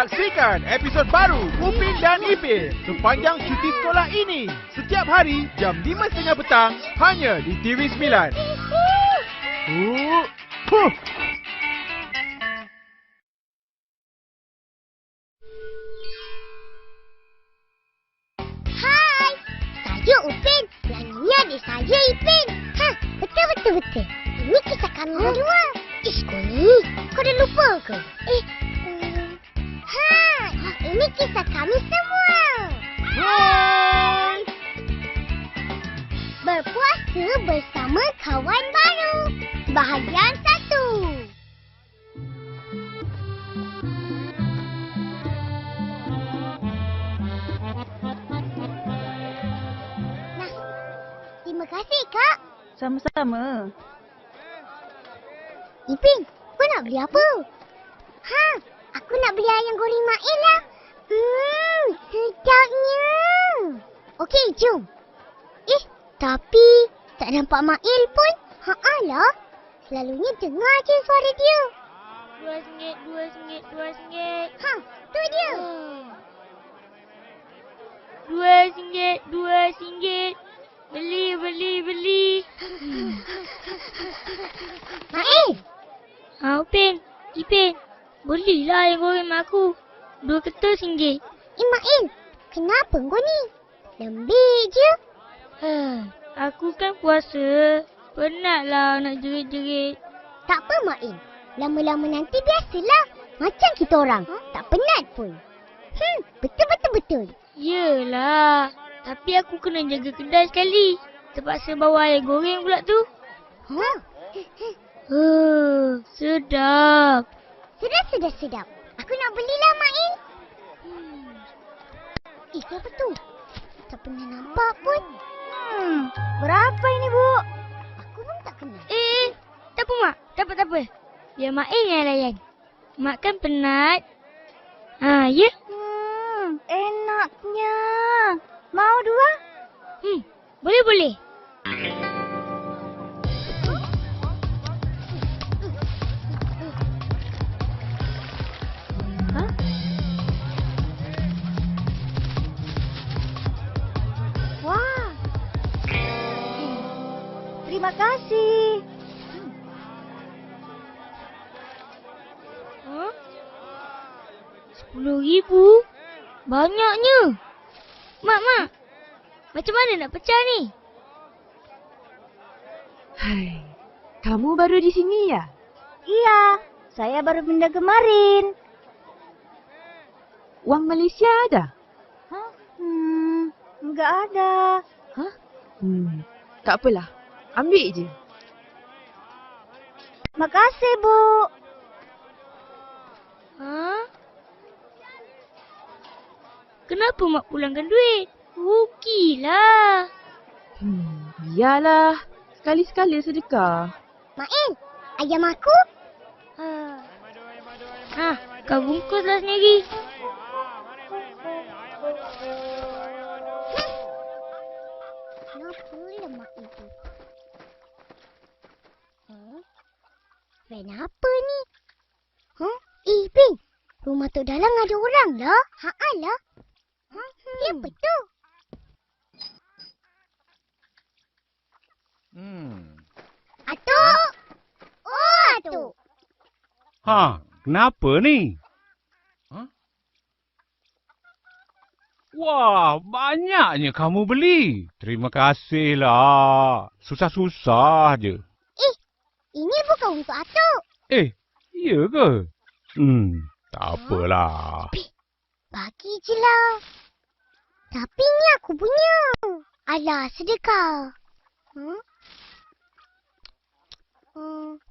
Saksikan episod baru Upin dan Ipin sepanjang cuti sekolah ini. Setiap hari jam 5.30 petang hanya di TV9. Hai, saya Upin. Yang ini adik saya Ipin. Betul. Ini kisah kami berdua. Kau ni, kau dah lupa ke? Ini kisah kami semua. Hai. Berpuasa bersama kawan baru. Bahagian 1. Nah, terima kasih, Kak. Sama-sama. Ipin, kau nak beli apa? Aku nak beli ayam goreng Mail lah. Sedapnya. Okey, jom. Tapi tak nampak Mail pun. Lah. Selalunya dengar je suara dia. RM2. Tu dia. RM2. Beli. Mail. Upin, Ipin, belilah ayam goreng mak aku. 2 ketul RM1. Mail, kenapa kau ni? Lembik je. Aku kan puasa. Penatlah nak jerit-jerit. Tak apa, Mail. Lama-lama nanti biasalah. Macam kita orang. Tak penat pun. Betul. Yelah. Tapi aku kena jaga kedai sekali. Terpaksa bawa ayam goreng pula tu. Sedap. Sedap. Aku nak belilah, Mail. Siapa tu? Tak pernah nampak pun. Berapa ini, Bu? Aku pun tak kenal. Tak apa, Mak. Tak apa. Biar Mail yang layan. Mak kan penat. Ya? Enaknya. Mau 2? Boleh. Wah. Terima kasih. RM10,000? Banyaknya. Mak. Macam mana nak pecah ni? Hai, kamu baru di sini ya? Iya, saya baru pindah kemarin. Uang Malaysia ada? Enggak ada. Tak apalah. Ambil je. Makasih, Bu. Kenapa Mak pulangkan duit? Rugilah. Iyalah. Sekali-sekala sedekah. Mail, ayam aku? Kau bungkuslah sendiri. Kenapa lemak itu? Fan apa ni? Ipin, rumah Tok Dalang ada orang lah. Lah. Siapa tu? Atuk! Oh, Atuk! Kenapa ni? Wah, banyaknya kamu beli. Terima kasihlah. Susah-susah je. Ini bukan untuk Atuk. Ya ke? Tak apalah. Bagi je lah. Tapi ni aku punya. Alah, sedekah.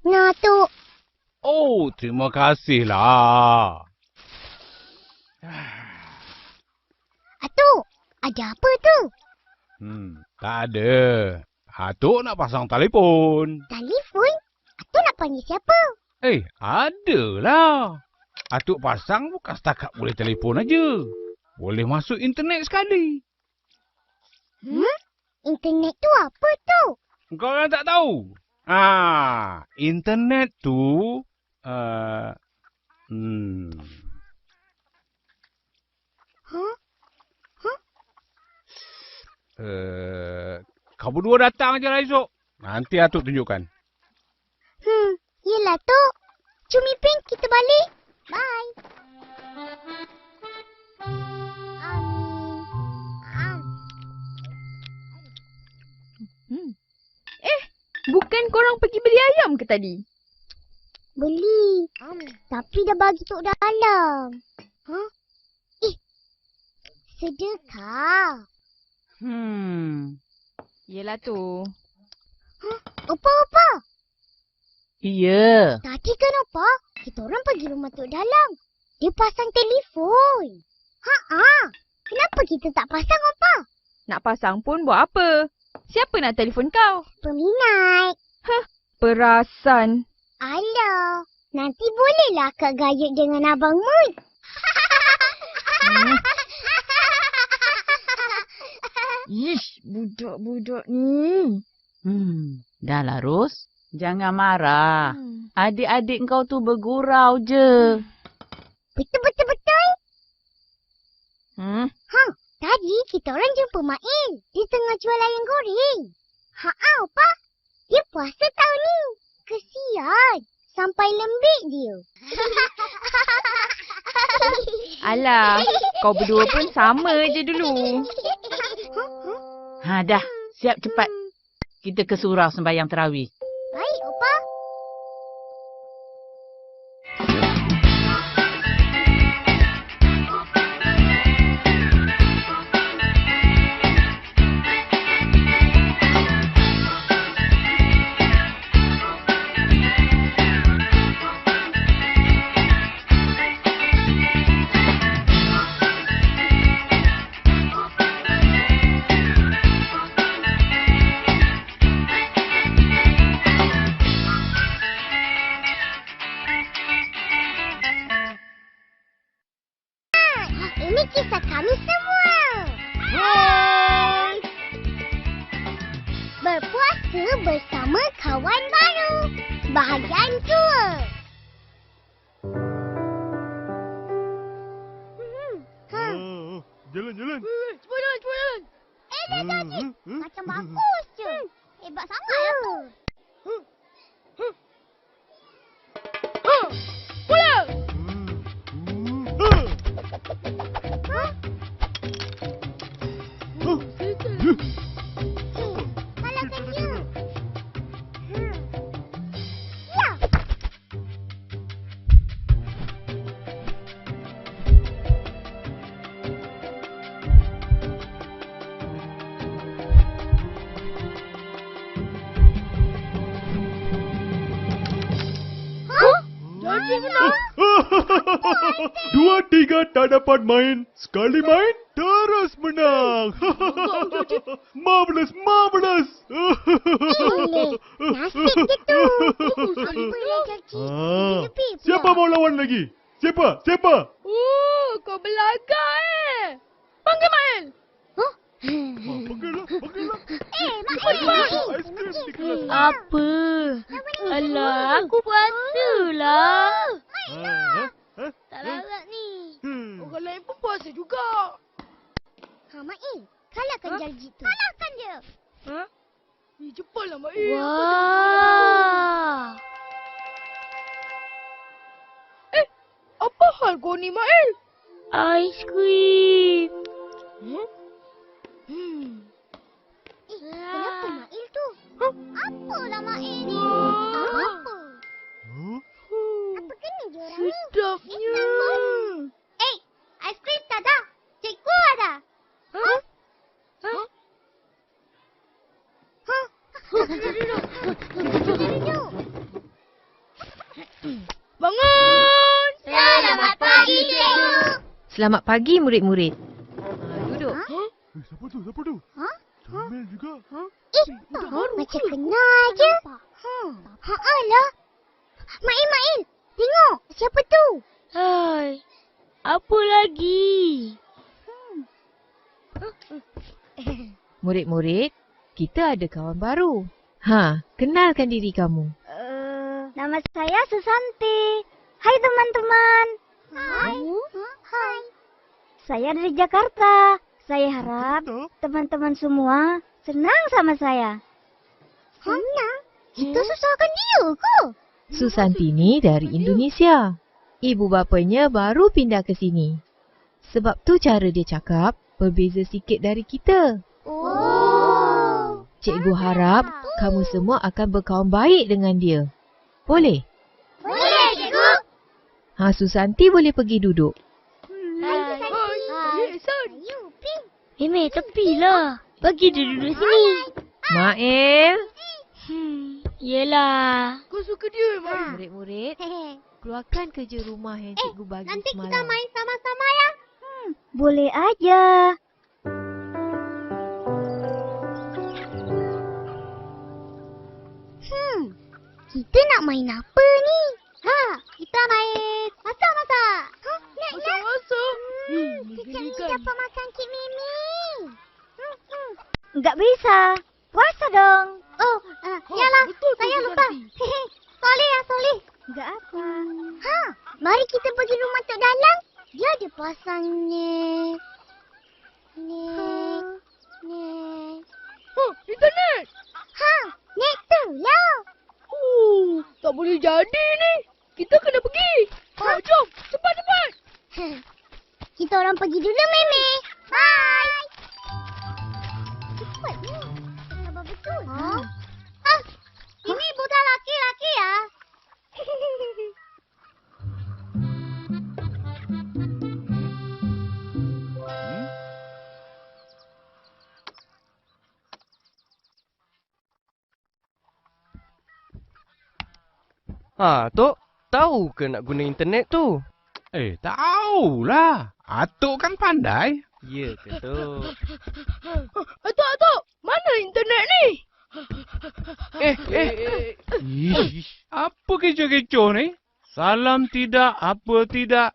Nah, Atuk. Oh, terima kasihlah. Atuk, ada apa tu? Tak ada. Atuk nak pasang telefon. Telefon? Atuk nak panggil siapa? Adalah. Atuk pasang bukan setakat boleh telefon aja. Boleh masuk internet sekali. Internet tu apa tu? Kau orang tak tahu? Internet tu... Kau berdua datang je lah esok. Nanti Atuk tunjukkan. Yelah, Tok. Cumi Pink, kita balik. Bye. Bukan korang pergi beli ayam ke tadi? Beli. Tapi dah bagi Tok dalam. Sedekah. Yelah tu. Opa. Iya. Tadi kan Opa, kita orang pergi rumah Tok Dalam. Dia pasang telefon. Kenapa kita tak pasang Opa? Nak pasang pun buat apa? Siapa nak telefon kau? Peminat. Perasan. Alah, nanti bolehlah Kak gayut dengan Abang Mun. Ish, budak-budak ni. Dah lah, Ros. Jangan marah. Adik-adik kau tu bergurau je. Betul. Tadi kita orang jumpa Mail. Dia tengah jual ayam goreng. Opa. Dia puasa tahun ni. Kesian. Sampai lembik dia. Alah, kau berdua pun sama je dulu. Dah. Siap cepat. Kita ke surau sembahyang terawih. Baik, Opa. Ini kisah kami semua. Hai. Berpuasa bersama kawan baru. Bahagian 2. Jalan. Semua jalan. Dah jadi. Macam bagus je. Hebat sangatlah tu. Mula! Salahkan dia. Jadi menang. 2, 3 tak dapat main. Sekali main, terus menang. Marvelous. Boleh. Nasib je tu. Apa yang jadi? Siapa mau lawan lagi? Siapa? Kau belagak Panggil Mail. Panggillah. Mail. Apa? Alah, aku puasa lah. Tak larat ni. Orang lain pun puasa juga. Mail. Kalahkan Jalji tu. Kalahkan dia. Cepatlah Mail. Wah. Apa hal kau ni Mail? Aiskrim. Kenapa Mail tu? Apalah Mail ni? Apa? Apa kena je orang ni? Sedapnya. Aiskrim tak ada. Cikgu ada. Bangun! Selamat pagi, cikgu. Selamat pagi murid-murid. Duduk. Siapa tu? Comel juga. Macam kenal je. Lah. Mail. Tengok. Siapa tu? Hai. Apa lagi? Murid-murid, kita ada kawan baru. Kenalkan diri kamu. Nama saya Susanti. Hai teman-teman. Hai. Saya dari Jakarta. Saya harap teman-teman semua senang sama saya. Senang? Kita susahkan dia ke? Susantini dari Indonesia. Ibu bapanya baru pindah ke sini. Sebab tu cara dia cakap berbeza sikit dari kita. Oh. Cikgu harap kamu semua akan berkawan baik dengan dia. Boleh? Boleh, cikgu. Susanti boleh pergi duduk. Meme, tepilah. Bagi dia duduk sini. Mael. Yelah. Kau suka dia, Mael? Murid-murid, keluarkan kerja rumah yang cikgu bagi Nanti semalam. kita main sama-sama ya. Boleh aja. Kita nak main apa ni? Kita main masak-masak. Nak. Kecil ni dapat makan kek Mimi. Enggak bisa. Puasa dong. Oh, yalah. Saya lupa. Soleh ya, Soleh. Enggak apa. Mari kita pergi rumah Tok Dalang. Dia ada pasang net. Internet! Net tu lah. Tak boleh jadi ni. Kita kena pergi. Jom, cepat-cepat. Kita orang pergi dulu, Meme. Bye. Cepatnya. Sabar betul. Ini bukan laki-laki ya. Tok, tahu ke nak guna internet tu? Tahulah. Atuk kan pandai. Ya ke, Tok? Atuk, mana internet ni? Ish, apa kecoh-kecoh ni? Salam tidak, apa tidak.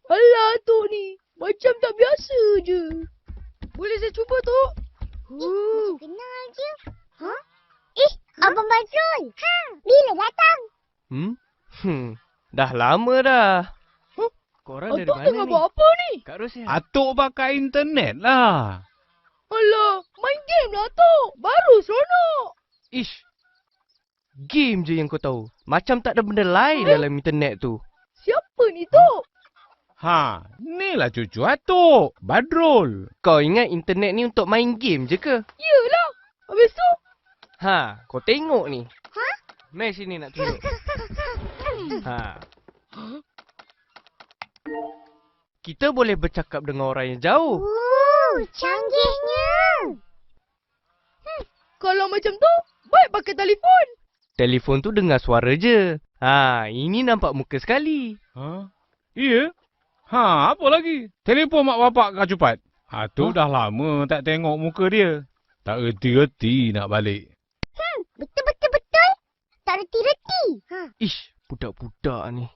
Alah, Atuk ni. Macam tak biasa je. Boleh saya cuba, Tok? Kenal je. Abang Badrul. Bila datang? Dah lama dah. Korang dari Atuk mana tengah ni? buat apa ni? Kak Ros ya? Atuk pakai internet lah. Alah, main game lah, Atuk. Baru seronok. Ish. Game je yang kau tahu. Macam tak ada benda lain dalam internet tu. Siapa ni, Tok? Ni lah cucu Atuk, Badrul. Kau ingat internet ni untuk main game je ke? Yelah. Habis tu? Kau tengok ni. Mari sini nak tunjuk. Kita boleh bercakap dengan orang yang jauh. Canggihnya. Kalau macam tu, baik pakai telefon. Telefon tu dengar suara je. Ini nampak muka sekali. Ya? Apa lagi? Telefon mak bapak Kak Cupat. Atuk dah lama tak tengok muka dia. Tak reti-reti nak balik. Betul. Tak reti-reti. Ish, budak-budak ni.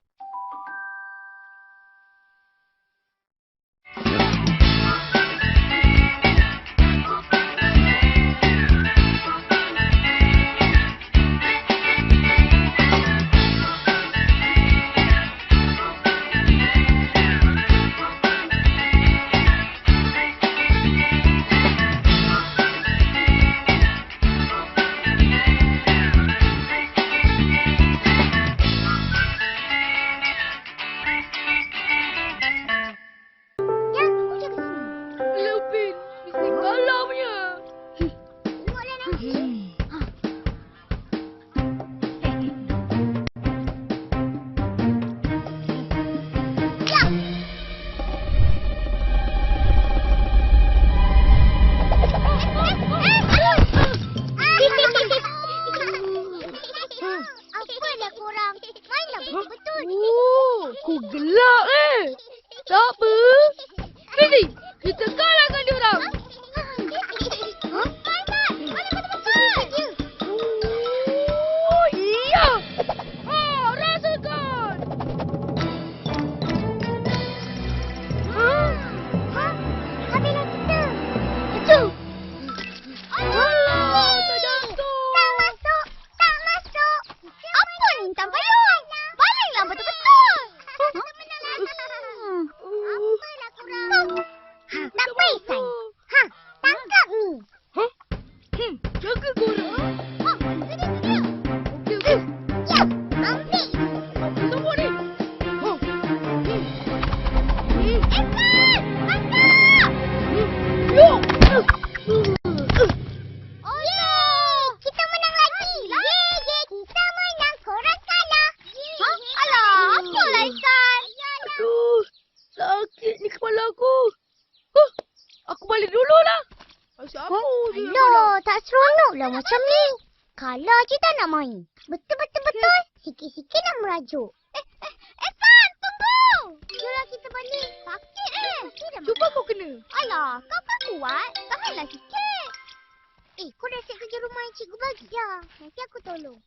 Ku gelak Tak apa. Fizi, kita kalahkan diorang. Oh, iya. Rasakan. Habislah kita. Itu. Alah, tak jatuh. Tak masuk. Apa ni intan payung? Balinglah betul-betul. Apalah kurang. Nak paisan. Alah, tak seronok lah macam ni. Kalah je tak nak main. Betul. Sikit-sikit nak merajuk. Evan, tunggu! Yolah kita balik. Sakit Cuba kau kena. Alah, kau kan kuat. Tahanlah sikit. Kau dah siap kerja rumah yang cikgu bagi? Ya, nanti aku tolong.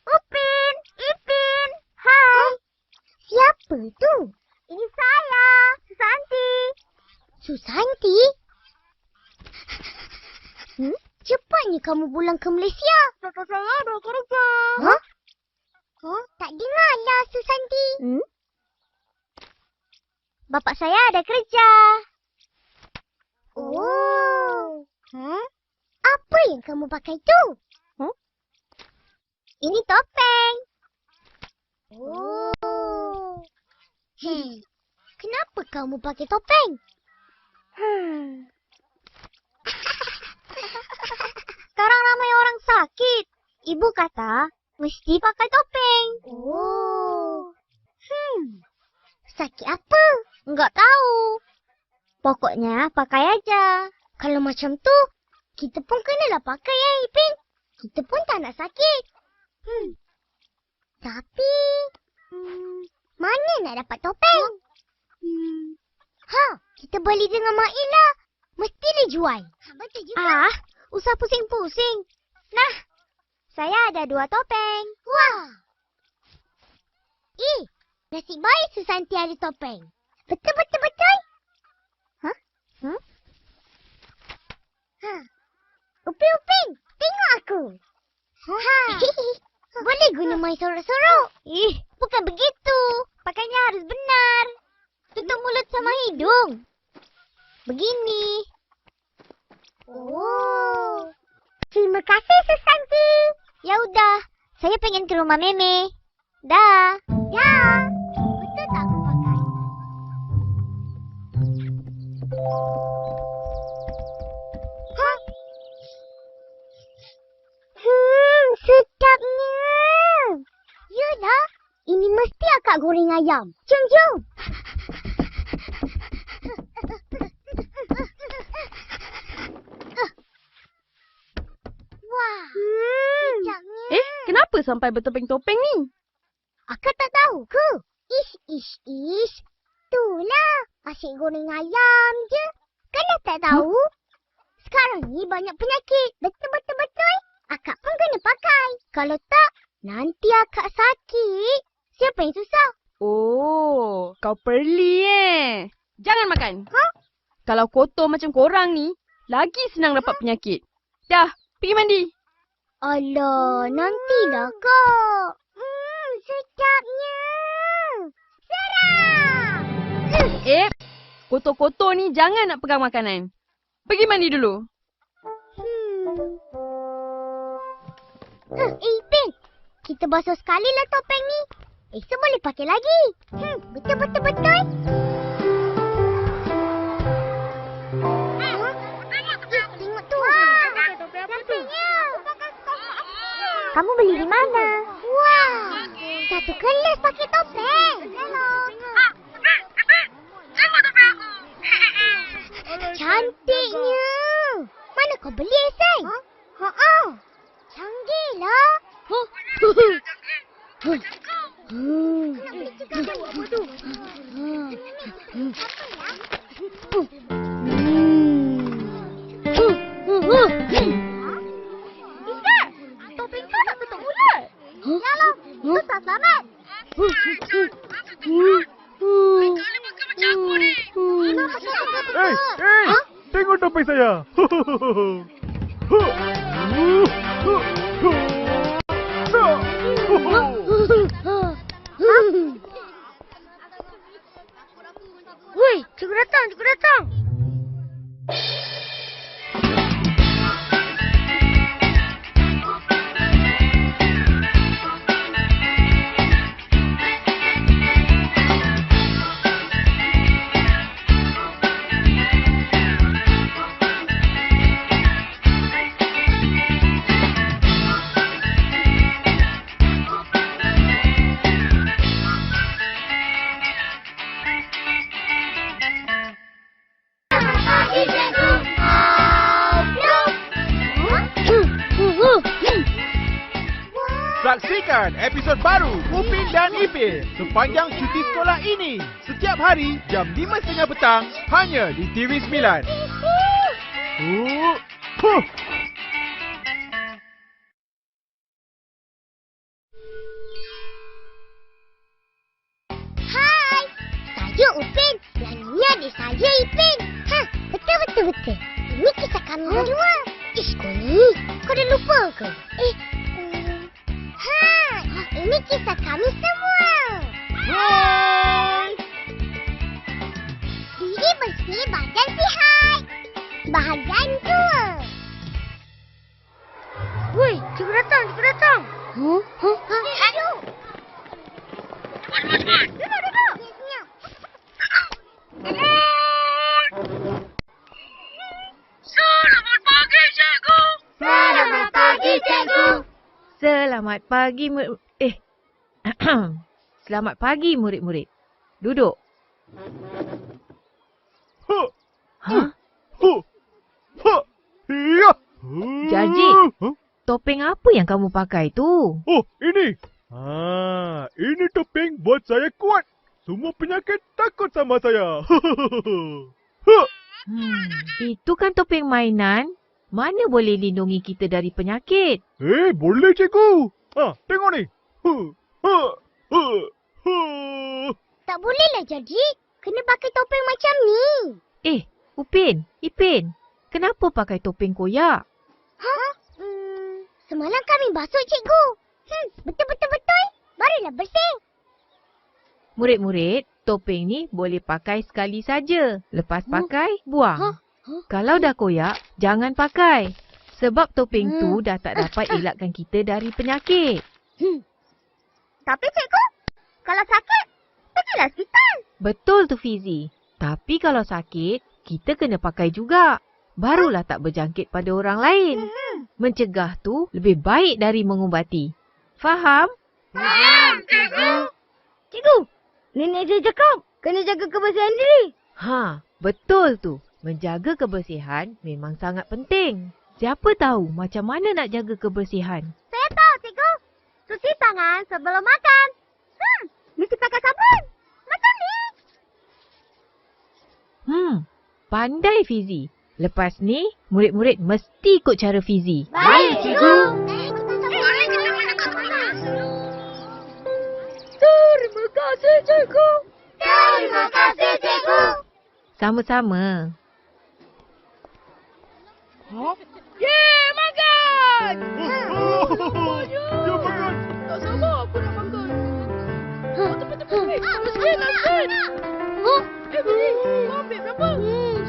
Upin, Ipin. Hai. Siapa tu? Ini saya, Susanti. Susanti? Cepatnya kamu pulang ke Malaysia. Kakak saya dah kerja. Hah? Tak dengarlah, Susanti. Bapak saya ada kerja. Oh. Apa yang kamu pakai tu? Ini topeng. Oh. Kenapa kamu pakai topeng? Sekarang ramai orang sakit. Ibu kata mesti pakai topeng. Oh. Sakit apa? Enggak tahu. Pokoknya pakai aja. Kalau macam tu, kita pun kenalah pakai ya, Ipin. Kita pun tak nak sakit. Tapi, mana nak dapat topeng? Kita beli dengan Mak lah. Mesti dia jual. Betul juga. Usah pusing-pusing. Nah, saya ada 2 topeng. Wah. Nasib baik Susanti ada topeng. Betul. Upin, tengok aku. Boleh guna main sorok-sorok. Bukan begitu. Pakainya harus benar. Tutup mulut sama hidung. Begini. Oh. Terima kasih, Susanti. Ya udah, saya pengen ke rumah Meme. Dah. Ya. Betul tak aku pakai? Sedapnya. Yalah, ini mesti akak goreng ayam. Jom. Wah, sedapnya. Kenapa sampai bertopeng-topeng ni? Akak tak tahu ke? Ish. Itulah, asyik goreng ayam je. Kalau tak tahu, sekarang ni banyak penyakit. Betul. Akak pun kena pakai. Kalau tak, nanti akak sakit. Siapa yang susah? Oh, kau perli Jangan makan. Kalau kotor macam korang ni, lagi senang dapat penyakit. Dah, pergi mandi. Alah, nantilah kak. Sedapnya. Serang! Kotor-kotor ni jangan nak pegang makanan. Pergi mandi dulu. Ipin, kita basuh sekali lah topeng ni. Esok boleh pakai lagi. Betul. Tengok tu. Cantiknya. Kamu beli di mana? Wah, satu kelas pakai topeng. Tengok topeng aku. Cantiknya. Mana kau beli, Eseng? Canggih lah. Iskar, topeng kau tak tutup mulut. Yalah, tu tak selamat. Tengok topeng saya. Woi, cikgu datang. Saksikan episod baru Upin dan Ipin sepanjang cuti sekolah ini. Setiap hari jam 5.30 petang hanya di TV9. Hai, saya Upin. Yang ini adik saya Ipin. Betul. Ini kisah kami berdua. Kau dah lupa ke? Ini kisah kami semua. Hai. Diri bersih, badan sihat. Bahagian 2. Woi, cikgu datang. Aduh. Duduk. Selamat pagi, cikgu. Selamat pagi, Selamat pagi, murid-murid. Duduk. Jajik, topeng apa yang kamu pakai tu? Oh, ini. Ini topeng buat saya kuat. Semua penyakit takut sama saya. Itu kan topeng mainan. Mana boleh lindungi kita dari penyakit? Boleh cikgu. Tengok ni. Tak bolehlah jadi. Kena pakai topeng macam ni. Upin, Ipin. Kenapa pakai topeng koyak? Semalam kami basuh cikgu. Betul. Barulah bersih. Murid-murid, topeng ni boleh pakai sekali saja. Lepas pakai, buang. Kalau dah koyak, jangan pakai. Sebab topeng tu dah tak dapat elakkan kita dari penyakit. Tapi cikgu, kalau sakit, pergilah hospital. Betul tu Fizi. Tapi kalau sakit, kita kena pakai juga. Barulah tak berjangkit pada orang lain. Mencegah tu lebih baik dari mengubati. Faham? Faham, cikgu. Cikgu, nenek saya cakap kena jaga kebersihan diri. Betul tu. Menjaga kebersihan memang sangat penting. Siapa tahu macam mana nak jaga kebersihan? Saya tahu, cikgu. Cuci tangan sebelum makan. Mesti pakai sabun. Macam ni. Pandai Fizi. Lepas ni, murid-murid mesti ikut cara Fizi. Baik, cikgu. Terima kasih, cikgu. Terima kasih, cikgu. Sama-sama. Makan! Ya, makan. Tak sabar aku nak makan. Tepat. Maskin. Beli. Kau ambil berapa?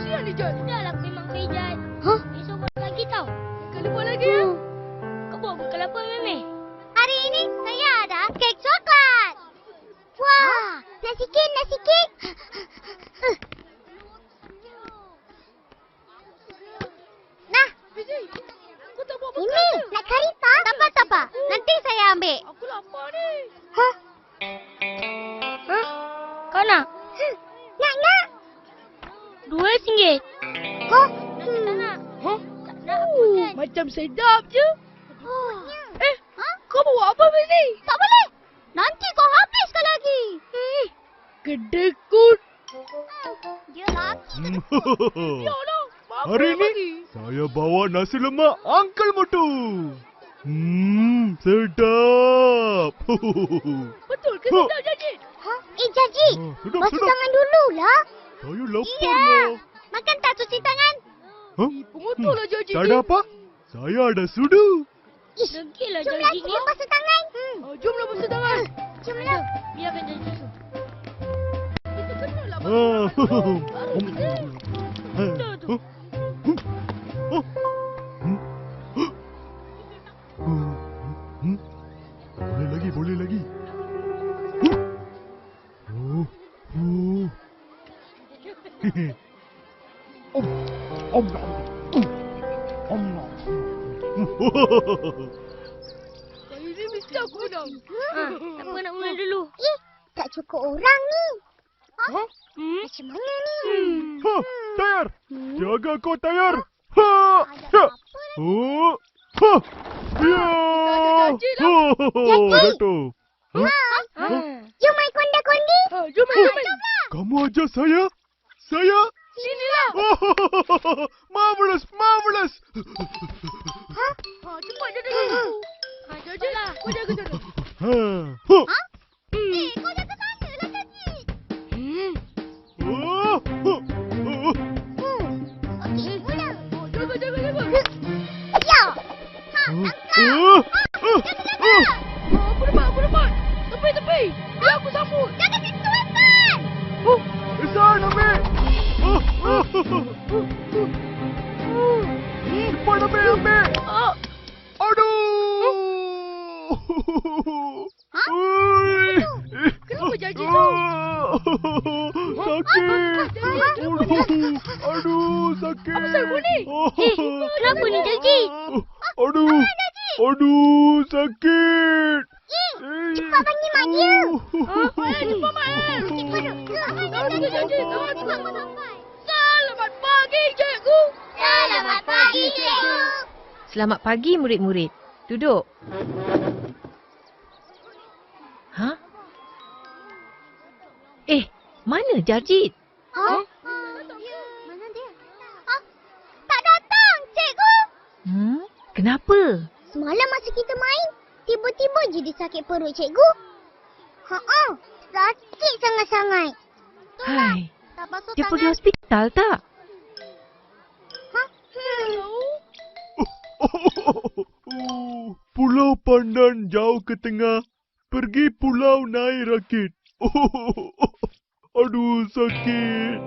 Sian ni, Jan. Dah lah memang Jan. Esok buat lagi tau. Kali buat lagi ya? Kau buat bekal apa, Meme? Hari ini saya ada kek coklat. Wah, nak sikit. Nah, Kau tak buat bekal ini ke? nak kari tak? Tak apa. Nanti saya ambil. Aku lapar ni. Kau nak? Nak. RM2. Tak nak. Tak nak apa kan? Macam sedap je. Kau bawa apa ni? Tak boleh. Nanti kau habiskan lagi. Kedekut. Dia lagi. Yalah. Hari ni saya bawa nasi lemak Uncle Motu. Sedap. Betul ke sedap, Jajik? Jaji. Basuh tangan dululah. Saya lapar lah. Makan tak cuci tangan? Pengotor lah, Jajik. Tak ada apa. Saya ada sudu. Jomlah kita basuh tangan. Jomlah basuh tangan. Jomlah. Biarkan Jajik basuh. Kita kenalah Boleh lagi. Kali ni mesti aku menang. Siapa nak mula dulu? Tak cukup orang ni. Macam mana ni? Tayar. Jaga kau tayar. Jatuh. Jom main konda-kondi. Jom main. Kamu ajar saya? Saya? Sinilah. Marvelous, marvelous. Cepat jaga. Jajalah. Kau jaga. Kau jaga sana lah tadi. Okey, mula. Jaga. Ya. Tangkap. Aku dapat. Tepi. Biar aku sambut. Jaga situ, Hasan. Hasan, ambil. Cepat ambil. Aduh. Kenapa janji tu? Sakit. Aduh, sakit. Apa saya ni? Kenapa ni, Jalji? Aduh, sakit. Cepat panggil mak dia. Cepat, Mak. Selamat pagi, cikgu. Selamat pagi, cikgu. Selamat pagi murid-murid. Duduk. Ha? Mana Jarjit? Mana dia? Tak datang, cikgu. Kenapa? Semalam masa kita main, tiba-tiba je dia sakit perut, cikgu. Sakit sangat-sangat. Hai, Tak basuh dia tangan. pergi hospital tak? Pulau Pandan jauh ke tengah. Pergi pulau naik rakit. Aduh, sakit.